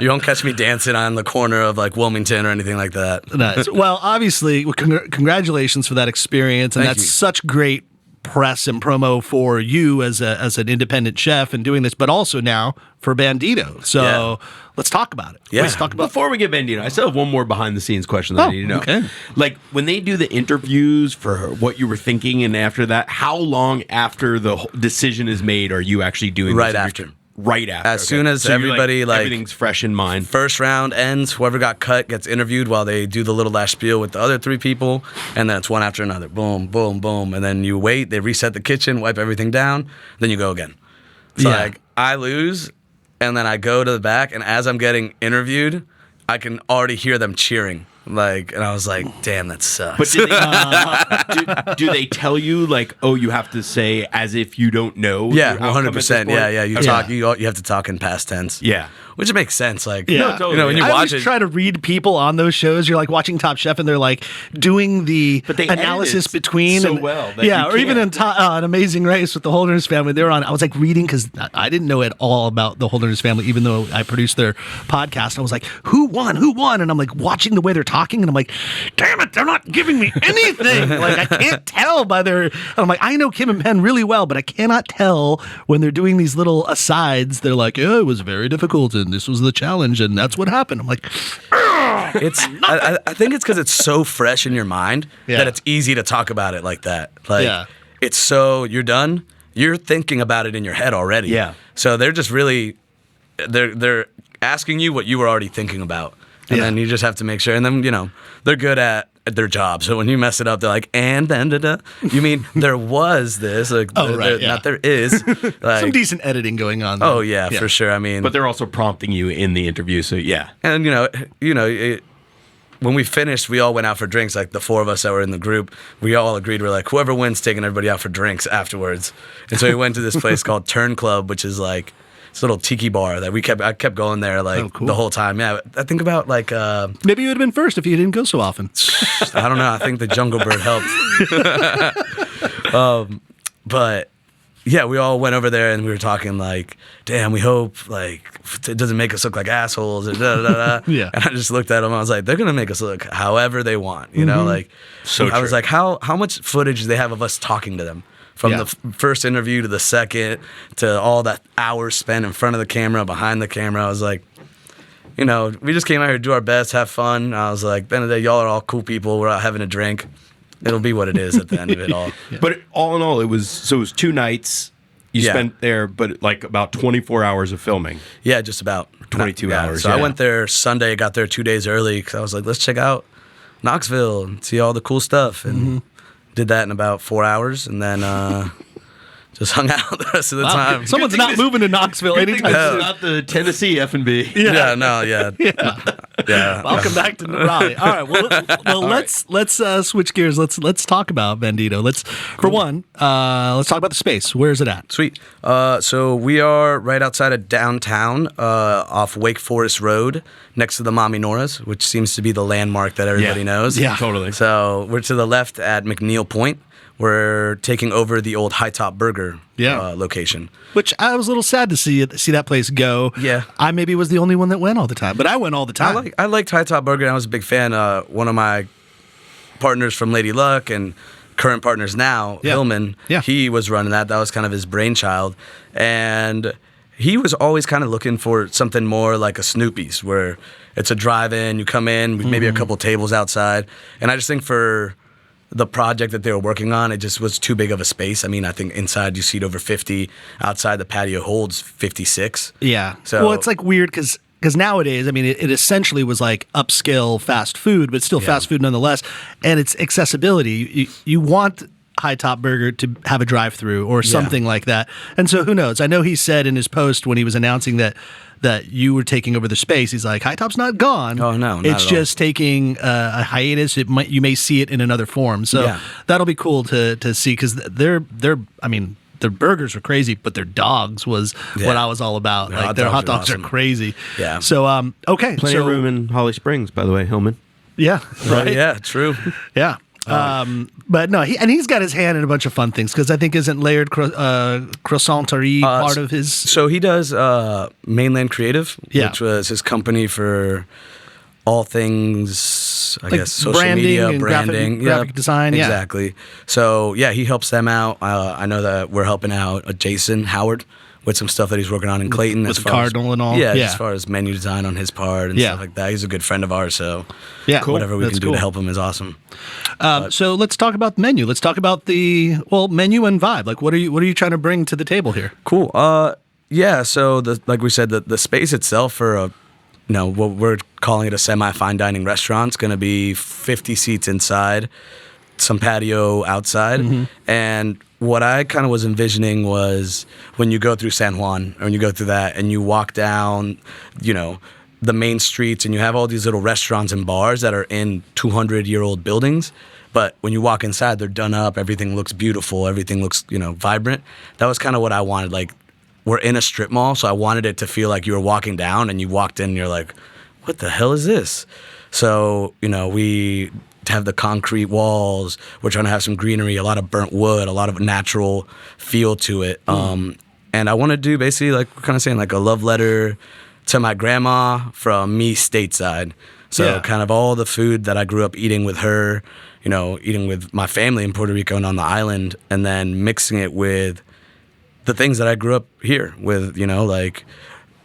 You don't catch me dancing on the corner of like Wilmington or anything like that. Nice. Well, obviously, congratulations for that experience, and that's such great press and promo for you as an independent chef and doing this, but also now for Bendito. So let's talk about it. Yeah. Let's talk about Before we get Bendito, I still have one more behind the scenes question that I need to know. Okay. Like when they do the interviews for what you were thinking, and after that, how long after the decision is made are you actually doing Right this? after. Right after. As soon as everybody everything's fresh in mind. First round ends, whoever got cut gets interviewed while they do the little last spiel with the other 3 people, and then it's one after another. Boom, boom, boom. And then you wait, they reset the kitchen, wipe everything down, then you go again. So like I lose, and then I go to the back, and as I'm getting interviewed, I can already hear them cheering. Like, and I was like, damn, that sucks. But do they tell you like, oh, you have to say as if you don't know? Yeah, 100%. Yeah. You talk. You have to talk in past tense. Yeah. Which makes sense. Like, Yeah. totally. when you I watch always it, try to read people on those shows. You're like watching Top Chef, and they're like doing the But they edit analysis it between so and, well that you or even can't. in An Amazing Race with the Holderness family. They were on. I was like reading because I didn't know at all about the Holderness family, even though I produced their podcast. I was like, who won? Who won? And I'm like watching the way they're talking, and I'm like, damn it, they're not giving me anything. Like I can't tell by their. And I'm like, I know Kim and Penn really well, but I cannot tell when they're doing these little asides. They're like, it was very difficult, and this was the challenge. And that's what happened. I'm like, I think it's because it's so fresh in your mind that it's easy to talk about it like that. Like, it's so, you're done, you're thinking about it in your head already. Yeah. So they're just really, they're asking you what you were already thinking about. And then you just have to make sure. And then, they're good at their job. So when you mess it up, they're like, and then, you mean there was this? Like, not there is. Like, some decent editing going on. Oh, yeah, for sure. I mean, But they're also prompting you in the interview. So yeah. and when we finished, we all went out for drinks. Like the 4 of us that were in the group, we all agreed. We're like, whoever wins, taking everybody out for drinks afterwards. And so we went to this place called Turn Club, which is like this little tiki bar that I kept going there like the whole time. Yeah, I think about like maybe you would have been first if you didn't go so often. I don't know. I think the Jungle Bird helped. But yeah, we all went over there and we were talking like, damn, we hope like it doesn't make us look like assholes or da da da. Yeah. And I just looked at them. I was like, they're gonna make us look however they want, like. So I was true. like, how much footage do they have of us talking to them? From the first interview to the second to all that hours spent in front of the camera, behind the camera. I was like, we just came out here to do our best, have fun. I was like, at the end of the day, y'all are all cool people. We're out having a drink. It'll be what it is at the end of it all. But all in all, it was 2 nights. You Yeah. spent there, but like about 24 hours of filming. Yeah, just about 22 hours, So I yeah. went there Sunday, got there 2 days early because I was like, let's check out Knoxville and see all the cool stuff. And did that in about 4 hours, and then just hung out the rest of the time. Someone's not moving to Knoxville anytime This is soon. not the Tennessee F&B. Yeah, no, yeah. Welcome back to Raleigh. All right, well, let's switch gears. Let's talk about Bendito. Let's talk about the space. Where is it at? Sweet. So we are right outside of downtown, off Wake Forest Road, next to the Mommy Nora's, which seems to be the landmark that everybody knows. Yeah. Totally. So we're to the left at McNeil Point. We're taking over the old High Top Burger location. Which I was a little sad to see that place go. Yeah. I maybe was the only one that went all the time, but I went all the time. I liked High Top Burger, and I was a big fan. One of my partners from Lady Luck and current partners now, Hillman, he was running that. That was kind of his brainchild. And he was always kind of looking for something more like a Snoopy's, where it's a drive-in, you come in, maybe a couple tables outside. And I just think for the project that they were working on, it just was too big of a space. I mean, I think inside you seat over 50, outside the patio holds 56. Yeah. So, well, it's like weird because nowadays, I mean, it essentially was like upscale fast food, but still fast food nonetheless. And it's accessibility. You want High Top Burger to have a drive-through or something like that. And so who knows? I know he said in his post when he was announcing that you were taking over the space, he's like, High Top's not gone. Oh, no, not it's at all. just taking a hiatus. You may see it in another form. So that'll be cool to see because their burgers are crazy, but their dogs was what I was all about. Like their hot dogs are crazy. Yeah. So okay. Plenty of room in Holly Springs, by the way, Hillman. Yeah. Right. Yeah, true. Yeah. But no, he's got his hand in a bunch of fun things because I think isn't layered croissanterie part of his. So he does Mainland Creative, which was his company for all things, I Like guess, social branding media, and branding, graphic design, yeah. exactly. So yeah, he helps them out. I know that we're helping out Jason Howard with some stuff that he's working on in Clayton. With as the far Cardinal and all? Yeah, Yeah. as far as menu design on his part and stuff like that. He's a good friend of ours, so whatever we can do to help him is awesome. So let's talk about the menu. Let's talk about the menu and vibe. Like, what are you trying to bring to the table here? Cool. Yeah. So like we said, the space itself for what we're calling it a semi-fine dining restaurant is going to be 50 seats inside, some patio outside, and what I kind of was envisioning was when you go through San Juan or when you go through that and you walk down, the main streets and you have all these little restaurants and bars that are in 200-year-old buildings. But when you walk inside, they're done up. Everything looks beautiful. Everything looks, vibrant. That was kind of what I wanted. Like, we're in a strip mall, so I wanted it to feel like you were walking down and you walked in and you're like, what the hell is this? So, we have the concrete walls. We're trying to have some greenery, a lot of burnt wood, a lot of natural feel to it. And I want to do basically, like we're kind of saying, like a love letter to my grandma from me stateside. So kind of all the food that I grew up eating with her, eating with my family in Puerto Rico and on the island, and then mixing it with the things that I grew up here with, like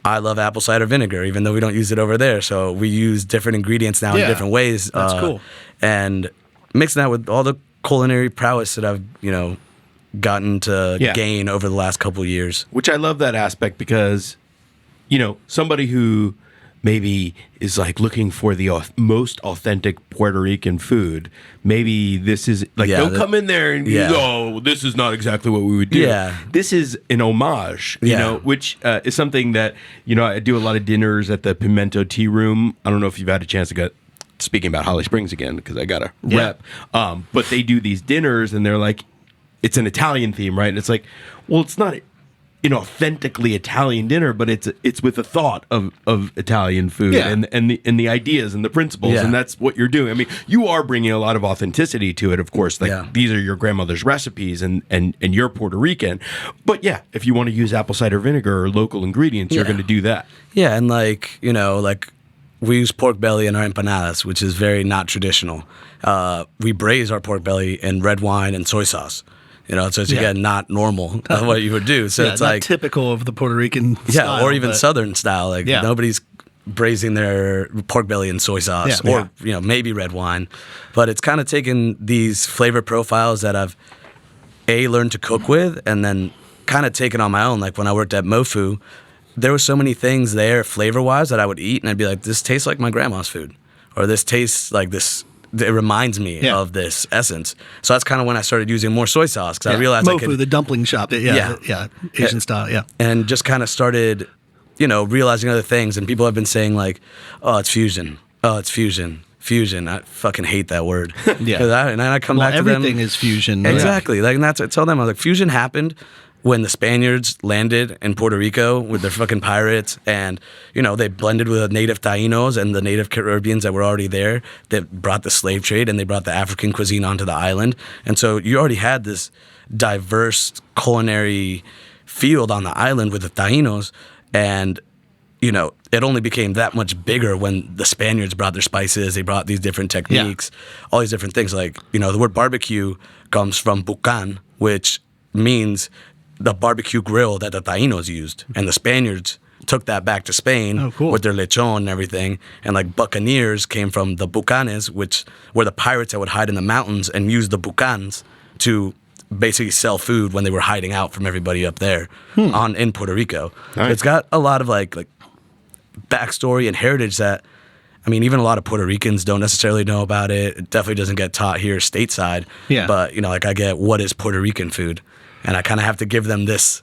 I love apple cider vinegar, even though we don't use it over there. So we use different ingredients now in different ways. That's cool. And mixing that with all the culinary prowess that I've, gotten to gain over the last couple of years. Which I love that aspect because, somebody who maybe is like looking for the most authentic Puerto Rican food, maybe this is like, they'll come in there and you go, oh, this is not exactly what we would do. Yeah. This is an homage, which is something that, I do a lot of dinners at the Pimento Tea Room. I don't know if you've had a chance to get, speaking about Holly Springs again, because I got a rep. But they do these dinners and they're like, it's an Italian theme, right? And it's like, well, it's not an authentically Italian dinner, but it's with the thought of Italian food and the ideas and the principles, and that's what you're doing. I mean, you are bringing a lot of authenticity to it, of course. Like these are your grandmother's recipes, and you're Puerto Rican. But if you want to use apple cider vinegar or local ingredients, you're going to do that. Yeah, and we use pork belly in our empanadas, which is very not traditional. We braise our pork belly in red wine and soy sauce. So it's again not normal what you would do. So it's not like typical of the Puerto Rican style, or even Southern style. Like nobody's braising their pork belly in soy sauce or maybe red wine. But it's kind of taken these flavor profiles that I've learned to cook with, and then kind of taken on my own. Like when I worked at Mofu, there were so many things there flavor-wise that I would eat, and I'd be like, this tastes like my grandma's food, or this tastes like this. It reminds me of this essence. So that's kind of when I started using more soy sauce, because I realized Mofu, I could, the dumpling shop. Asian style. and just kind of started, realizing other things. And people have been saying like, "Oh, it's fusion. Oh, it's fusion. Fusion." I fucking hate that word. And then I come back to them. Everything is fusion. Exactly. Like, and that's I tell them, I was like, fusion happened when the Spaniards landed in Puerto Rico with their fucking pirates, and they blended with the native Tainos and the native Caribbeans that were already there, that brought the slave trade, and they brought the African cuisine onto the island. And so you already had this diverse culinary field on the island with the Tainos, and it only became that much bigger when the Spaniards brought their spices. They brought these different techniques, all these different things. Like, the word barbecue comes from bucan, which means the barbecue grill that the Tainos used. And the Spaniards took that back to Spain with their lechon and everything. And like buccaneers came from the bucanes, which were the pirates that would hide in the mountains and use the bucans to basically sell food when they were hiding out from everybody up there in Puerto Rico. Nice. It's got a lot of like backstory and heritage that, I mean, even a lot of Puerto Ricans don't necessarily know about it. It definitely doesn't get taught here stateside. Yeah. But, like I get, what is Puerto Rican food? And I kind of have to give them this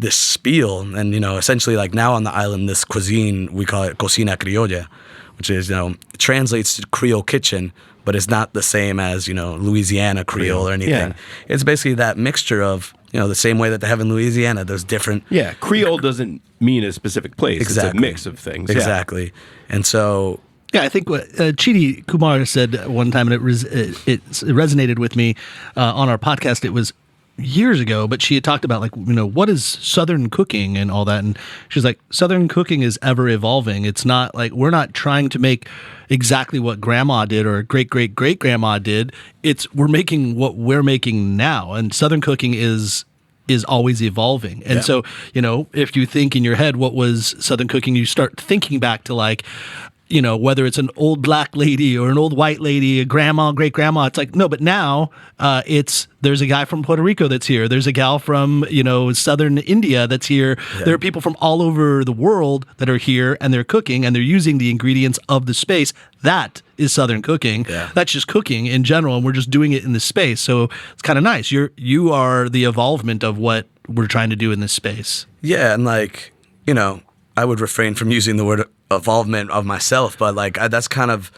spiel. And, essentially like now on the island, this cuisine, we call it cocina criolla, which is, it translates to Creole kitchen, but it's not the same as, Louisiana Creole or anything. Yeah. It's basically that mixture of, the same way that they have in Louisiana, those different... Yeah, Creole doesn't mean a specific place. Exactly. It's a mix of things. Exactly. Yeah. And so... Yeah, I think what Chidi Kumar said one time, and it resonated with me on our podcast. It was years ago, but she had talked about what is Southern cooking and all that, and she's like, Southern cooking is ever evolving. It's not like we're not trying to make exactly what grandma did or great grandma did. We're making what we're making now, and Southern cooking is always evolving. And so if you think in your head what was Southern cooking, you start thinking back to whether it's an old black lady or an old white lady, a grandma, great grandma. It's like, no, but now there's a guy from Puerto Rico that's here. There's a gal from, southern India that's here. Yeah. There are people from all over the world that are here, and they're cooking, and they're using the ingredients of the space. That is Southern cooking. Yeah. That's just cooking in general, and we're just doing it in this space. So it's kind of nice. You are the evolvement of what we're trying to do in this space. Yeah, and I would refrain from using the word evolvement of myself, but that's kind of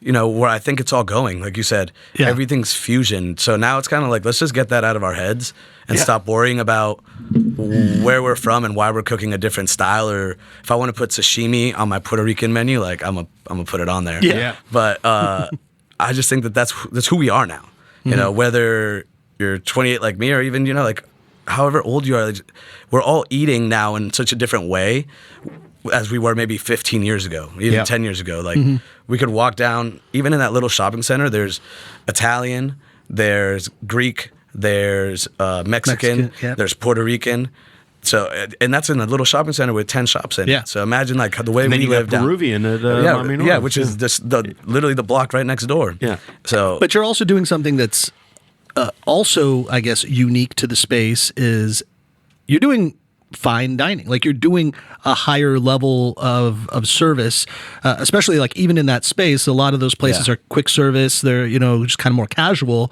where I think it's all going. Like you said, everything's fusion. So now it's kind of like, let's just get that out of our heads and stop worrying about where we're from and why we're cooking a different style. Or if I want to put sashimi on my Puerto Rican menu, I'm gonna put it on there. Yeah. But I just think that's who we are now. Whether you're 28 like me, or even however old you are, we're all eating now in such a different way as we were maybe 15 years ago, even 10 years ago. We could walk down, even in that little shopping center, there's Italian, there's Greek, there's Mexican, there's Puerto Rican. So, and that's in a little shopping center with 10 shops in it. So imagine the way we live down. Peruvian at which is just literally the block right next door. Yeah. So, but you're also doing something that's also, I guess, unique to the space. Is you're doing fine dining. Like, you're doing a higher level of service, especially even in that space. A lot of those places are quick service. They're, just kind of more casual.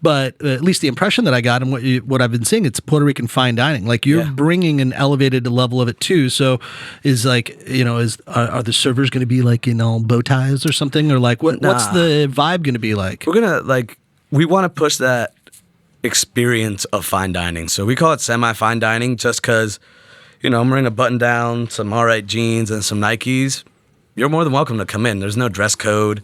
But at least the impression that I got and what I've been seeing, it's Puerto Rican fine dining. Like, you're bringing an elevated level of it too. So is are the servers going to be bow ties or something? Or what's the vibe going to be like? We're going to we want to push that experience of fine dining. So we call it semi-fine dining just because, I'm wearing a button-down, some all right jeans, and some Nikes. You're more than welcome to come in. There's no dress code.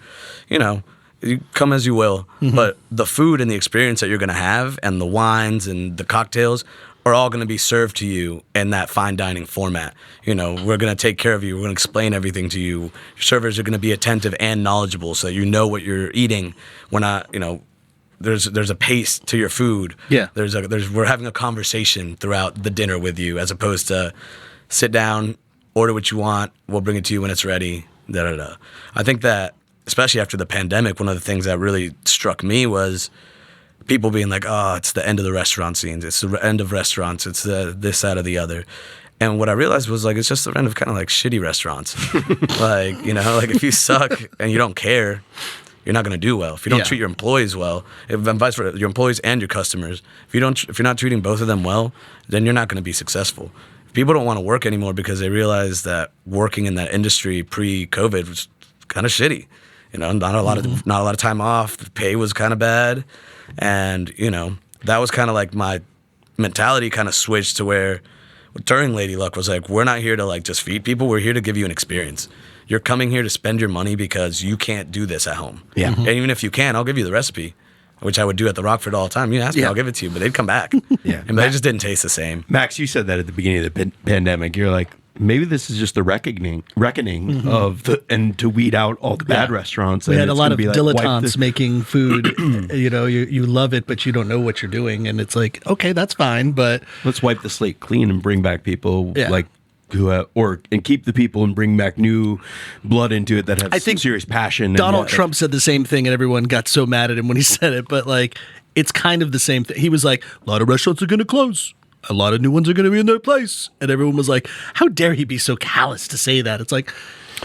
You come as you will. Mm-hmm. But the food and the experience that you're going to have, and the wines and the cocktails, are all going to be served to you in that fine dining format. We're going to take care of you. We're going to explain everything to you. Your servers are going to be attentive and knowledgeable so that you know what you're eating. We're not, there's a pace to your food. Yeah. We're having a conversation throughout the dinner with you, as opposed to sit down, order what you want, we'll bring it to you when it's ready. I think that, especially after the pandemic, one of the things that really struck me was people being like, oh, it's the end of the restaurant scenes. It's the end of restaurants. It's this, that, or the other. And what I realized was like, it's just the end of kind of like shitty restaurants. Like, you know, like if you suck and you don't care, you're not going to do well. If you don't treat your employees well, and vice versa, your employees and your customers, if you're not treating both of them well, then you're not going to be successful. People don't want to work anymore because they realize that working in that industry pre-COVID was kind of shitty. You know, not a lot of time off. The pay was kind of bad, and you know, that was kind of like my mentality kind of switched to where during Lady Luck was like, we're not here to like just feed people. We're here to give you an experience. You're coming here to spend your money because you can't do this at home. Yeah. And even if you can, I'll give you the recipe, which I would do at the Rockford all the time. You ask me, I'll give it to you, but they'd come back. And they just didn't taste the same. Max, you said that at the beginning of the pandemic. You're like, maybe this is just the reckoning of and to weed out all the bad restaurants. We and had a it's lot gonna of be like, dilettantes making food. You know, you love it, but you don't know what you're doing. And it's like, okay, that's fine, but let's wipe the slate clean and bring back people like who and keep the people and bring back new blood into it that have some serious passion. Donald Trump said the same thing, and everyone got so mad at him when he said it. But like, it's kind of the same thing. He was like, a lot of restaurants are going to close. A lot of new ones are going to be in their place. And everyone was like, how dare he be so callous to say that? It's like,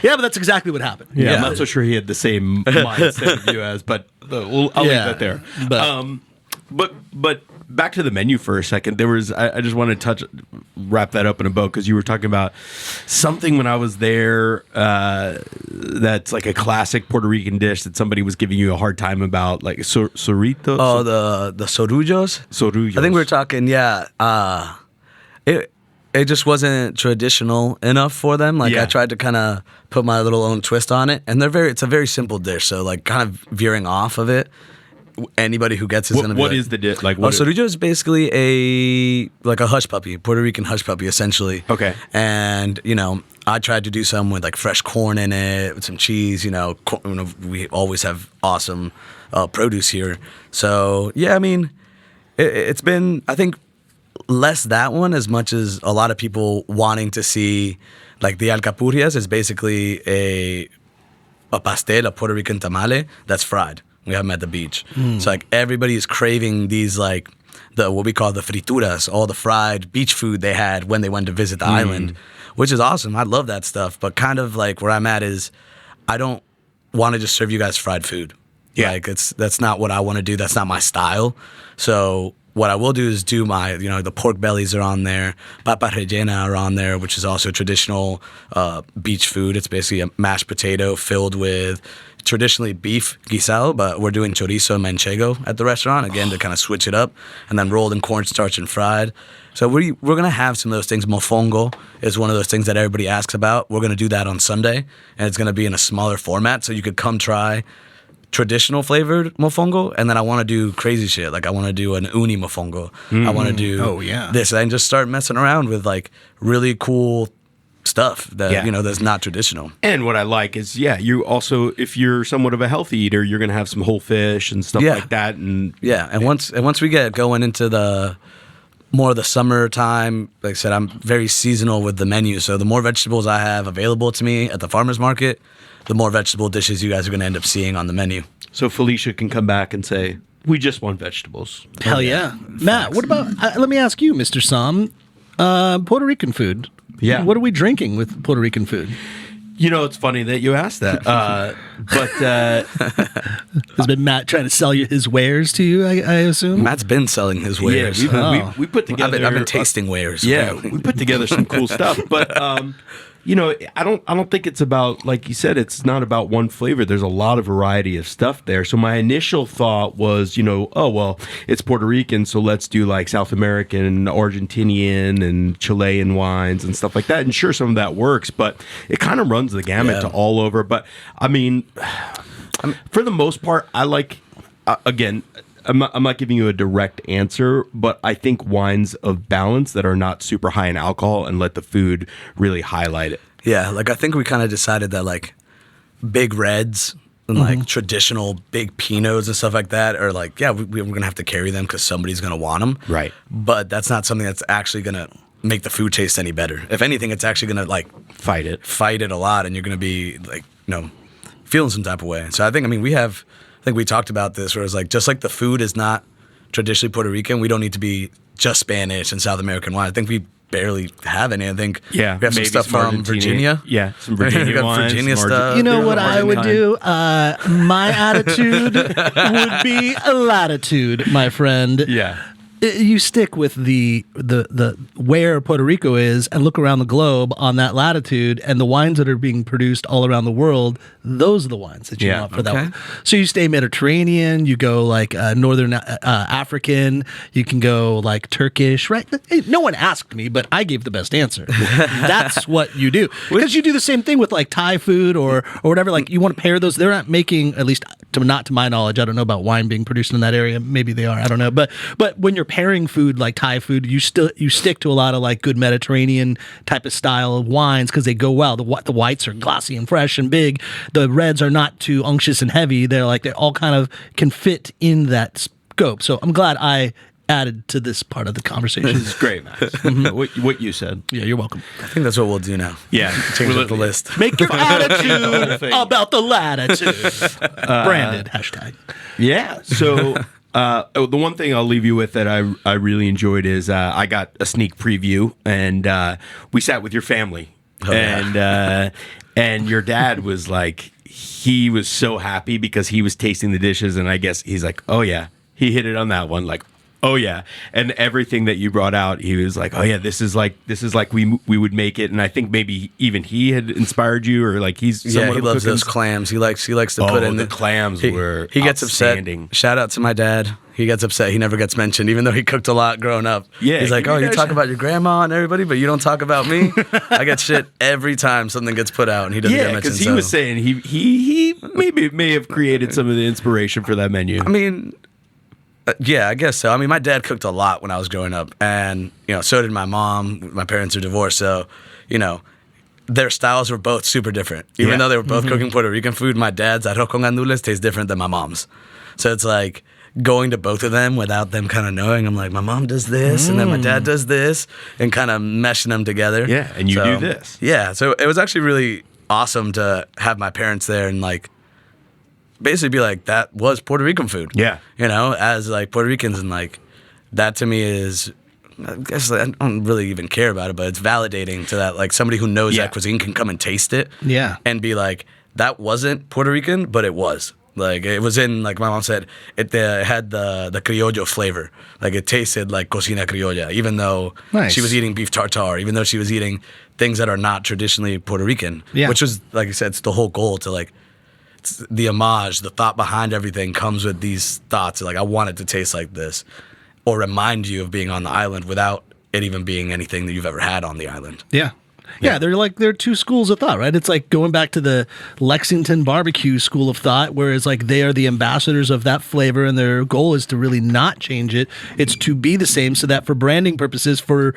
yeah, but that's exactly what happened. Yeah, I'm not so sure he had the same mindset of you as, but I'll leave that there. But back to the menu for a second. There was I just want to wrap that up in a bow because you were talking about something when I was there that's like a classic Puerto Rican dish that somebody was giving you a hard time about, like sorritos. Oh, the sorullos. Sorullos. I think we were talking. It just wasn't traditional enough for them. Like I tried to kind of put my little own twist on it, and it's a very simple dish. So like kind of veering off of it. Anybody who gets it's gonna be. What is the dish? Like, sorullo is basically a hush puppy, Puerto Rican hush puppy, essentially. Okay. And you know, I tried to do some with like fresh corn in it, with some cheese. You know, we always have awesome produce here. So yeah, I mean, it's been, I think, less that one as much as a lot of people wanting to see like the alcapurrias is basically a pastel, a Puerto Rican tamale that's fried. We have them at the beach. So like everybody is craving these like what we call the frituras, all the fried beach food they had when they went to visit the island, which is awesome. I love that stuff. But kind of like where I'm at is I don't want to just serve you guys fried food. Yeah. Like that's not what I want to do. That's not my style. So what I will do is do my, you know, the pork bellies are on there, papa rellena are on there, which is also traditional beach food. It's basically a mashed potato filled with traditionally beef guisado, but we're doing chorizo and manchego at the restaurant, again, to kind of switch it up, and then rolled in cornstarch and fried. So we're going to have some of those things. Mofongo is one of those things that everybody asks about. We're going to do that on Sunday, and it's going to be in a smaller format, so you could come try traditional flavored mofongo, and then I want to do crazy shit. Like I want to do an uni mofongo. I want to do this, and just start messing around with like really cool stuff that you know that's not traditional. And what I like is you also, if you're somewhat of a healthy eater, you're gonna have some whole fish and stuff like that. And once we get going into the more of the summertime, like I said, I'm very seasonal with the menu. So the more vegetables I have available to me at the farmer's market, the more vegetable dishes you guys are gonna end up seeing on the menu. So Felicia can come back and say, we just want vegetables. Hell yeah. Matt, what about let me ask you, Mr. Som, Puerto Rican food. Yeah. What are we drinking with Puerto Rican food? You know, it's funny that you asked that. Has been Matt trying to sell you his wares to you, I assume? Matt's been selling his wares. We put together. I've been tasting wares. Yeah, we put together some cool stuff. But you know, I don't think it's about, like you said, it's not about one flavor. There's a lot of variety of stuff there. So my initial thought was, you know, oh well, it's Puerto Rican, so let's do like South American, Argentinian, and Chilean wines and stuff like that. And sure, some of that works, but it kind of runs the gamut to all over. But I mean, for the most part, I like again. I'm not giving you a direct answer, but I think wines of balance that are not super high in alcohol and let the food really highlight it. Yeah, like I think we kind of decided that like big reds and like traditional big Pinots and stuff like that are like, we're going to have to carry them because somebody's going to want them. Right. But that's not something that's actually going to make the food taste any better. If anything, it's actually going to like fight it a lot, and you're going to be like, you know, feeling some type of way. So I think we talked about this where it's like, just like the food is not traditionally Puerto Rican. We don't need to be just Spanish and South American wine. I think we barely have any. I think we have some maybe stuff from Argentina. Virginia. Yeah, some Virginia got wines, Virginia some stuff. You know what I would Argentine. do? My attitude would be a latitude, my friend. Yeah. You stick with the where Puerto Rico is and look around the globe on that latitude, and the wines that are being produced all around the world, those are the wines that you Yeah, want for that okay. one. So you stay Mediterranean, you go like Northern African, you can go like Turkish, right? Hey, no one asked me, but I gave the best answer. That's what you do. Because you do the same thing with like Thai food or whatever. Like you want to pair those. They're not making, at least not to my knowledge, I don't know about wine being produced in that area. Maybe they are. I don't know. But when you're pairing food like Thai food, you stick to a lot of like good Mediterranean type of style of wines because they go well. The whites are glossy and fresh and big. The reds are not too unctuous and heavy. They all kind of can fit in that scope. So I'm glad I added to this part of the conversation. This is great, Max. What you said. Yeah, you're welcome. I think that's what we'll do now. Yeah. Change up the list. Make your attitude about the latitude. Branded hashtag. Yeah. So the one thing I'll leave you with that I really enjoyed is I got a sneak preview, and we sat with your family, and your dad was like, he was so happy because he was tasting the dishes, and I guess he's like, oh yeah, he hit it on that one, like. Oh yeah, and everything that you brought out, he was like, "Oh yeah, this is like we would make it." And I think maybe even he had inspired you, or like he's Yeah, somewhat he of a loves cooking- those clams. He likes to put in the clams were He gets outstanding. upset. Shout out to my dad. He gets upset. He never gets mentioned, even though he cooked a lot growing up. Yeah, he's like, you "Oh, you guys- talk about your grandma and everybody, but you don't talk about me." I get shit every time something gets put out, and he doesn't Yeah, get mentioned. because he was saying he may have created some of the inspiration for that menu. I mean, yeah, I guess so. I mean, my dad cooked a lot when I was growing up, and so did my mom. My parents are divorced, so their styles were both super different. Even though they were both cooking Puerto Rican food, my dad's arroz con gandules tastes different than my mom's. So it's like going to both of them without them kind of knowing. I'm like, my mom does this, and then my dad does this, and kind of meshing them together. Yeah, and you do this. Yeah, so it was actually really awesome to have my parents there and like basically be like, that was Puerto Rican food. Yeah. As like Puerto Ricans, and like that to me is, I guess I don't really even care about it, but it's validating to that, like somebody who knows Yeah. that cuisine can come and taste it. Yeah. And be like, that wasn't Puerto Rican, but it was. Like it was in, like my mom said, it had the criollo flavor. Like it tasted like cocina criolla, even though Nice. she was eating beef tartare, even though she was eating things that are not traditionally Puerto Rican. Yeah. Which was, like I said, it's the whole goal to like, it's the homage, the thought behind everything comes with these thoughts. Like I want it to taste like this, or remind you of being on the island without it even being anything that you've ever had on the island. Yeah. Yeah, they're two schools of thought, right? It's like going back to the Lexington barbecue school of thought, whereas like they are the ambassadors of that flavor, and their goal is to really not change it. It's to be the same, so that for branding purposes, for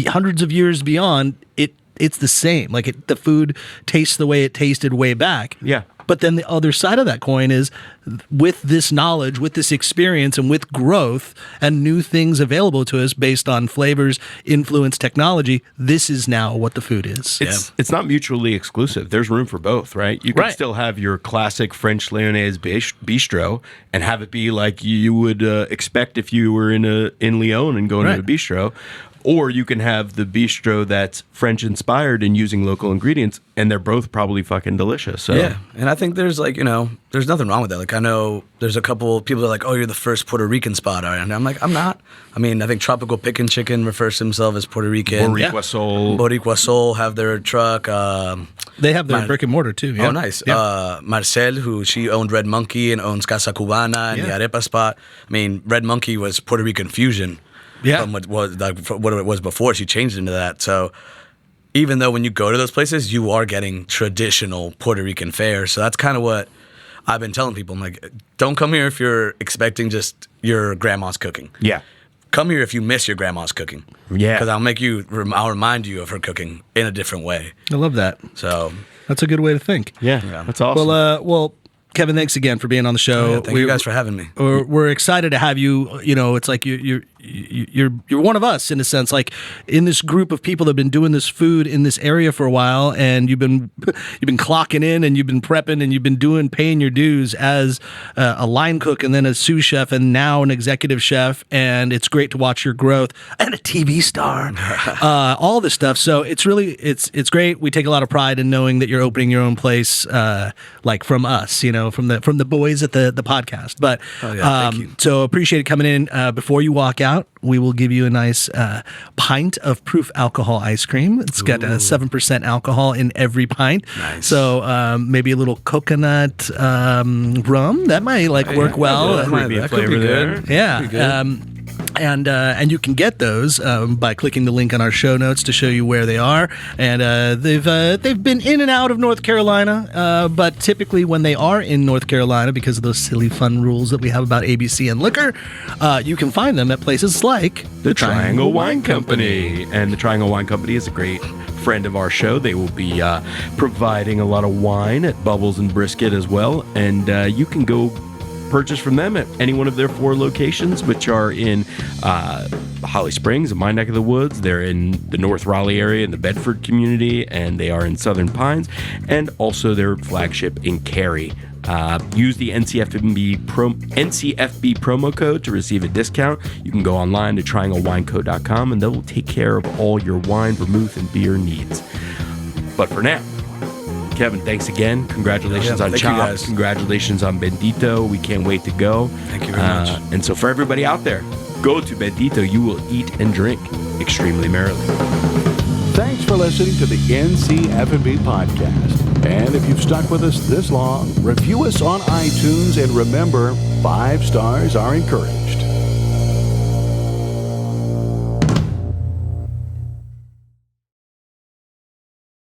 hundreds of years beyond, it's the same. Like the food tastes the way it tasted way back. Yeah. But then the other side of that coin is, with this knowledge, with this experience, and with growth and new things available to us based on flavors, influence, technology, this is now what the food is. It's not mutually exclusive. There's room for both, right? You can Right. still have your classic French Lyonnaise bistro and have it be like you would expect if you were in Lyon and going Right. to a bistro. Or you can have the bistro that's French inspired and using local ingredients, and they're both probably fucking delicious. So Yeah, and I think there's like, there's nothing wrong with that. Like I know there's a couple people that are like, oh, you're the first Puerto Rican spot, and I'm like, I'm not. I mean, I think Tropical Pickin' Chicken refers to himself as Puerto Rican. Boricua Soul. Boricua Soul have their truck. They have their brick and mortar too. Yeah. Oh, nice. Yeah. Marcel, who she owned Red Monkey and owns Casa Cubana and Yeah. the Arepa spot. I mean, Red Monkey was Puerto Rican fusion. Yeah. From what it was before. She changed into that. So even though when you go to those places, you are getting traditional Puerto Rican fare. So that's kind of what I've been telling people. I'm like, don't come here if you're expecting just your grandma's cooking. Yeah. Come here if you miss your grandma's cooking. Yeah. Because I'll remind you of her cooking in a different way. I love that. So That's a good way to think. Yeah. That's awesome. Well, Kevin, thanks again for being on the show. thank you guys for having me. We're excited to have you. It's like you're you're one of us in a sense, like in this group of people that have been doing this food in this area for a while, and you've been clocking in and you've been prepping and you've been paying your dues as a line cook and then a sous chef and now an executive chef, and it's great to watch your growth and a TV star, all this stuff. So it's great. We take a lot of pride in knowing that you're opening your own place, like from us, from the boys at the podcast. But thank you. so appreciate it coming in. Before you walk out, we will give you a nice pint of proof alcohol ice cream. It's got 7% alcohol in every pint. Nice. So maybe a little coconut rum that might work well. That might be a flavor there. Yeah. Pretty good. And you can get those by clicking the link on our show notes to show you where they are. And they've been in and out of North Carolina, but typically when they are in North Carolina, because of those silly fun rules that we have about ABC and liquor, you can find them at places like The Triangle Wine Company. And the Triangle Wine Company is a great friend of our show. They will be providing a lot of wine at Bubbles and Brisket as well. And you can go purchase from them at any one of their 4 locations, which are in Holly Springs, in my neck of the woods. They're in the North Raleigh area, in the Bedford community, and they are in Southern Pines, and also their flagship in Cary. Use the NCFB promo code to receive a discount. You can go online to trianglewineco.com, and they will take care of all your wine, vermouth, and beer needs. But for now, Kevin, thanks again. Congratulations on Chopped. Congratulations on Bendito. We can't wait to go. Thank you very much. And so for everybody out there, go to Bendito. You will eat and drink extremely merrily. Thanks for listening to the NCF&B podcast. And if you've stuck with us this long, review us on iTunes, and remember, 5 stars are encouraged.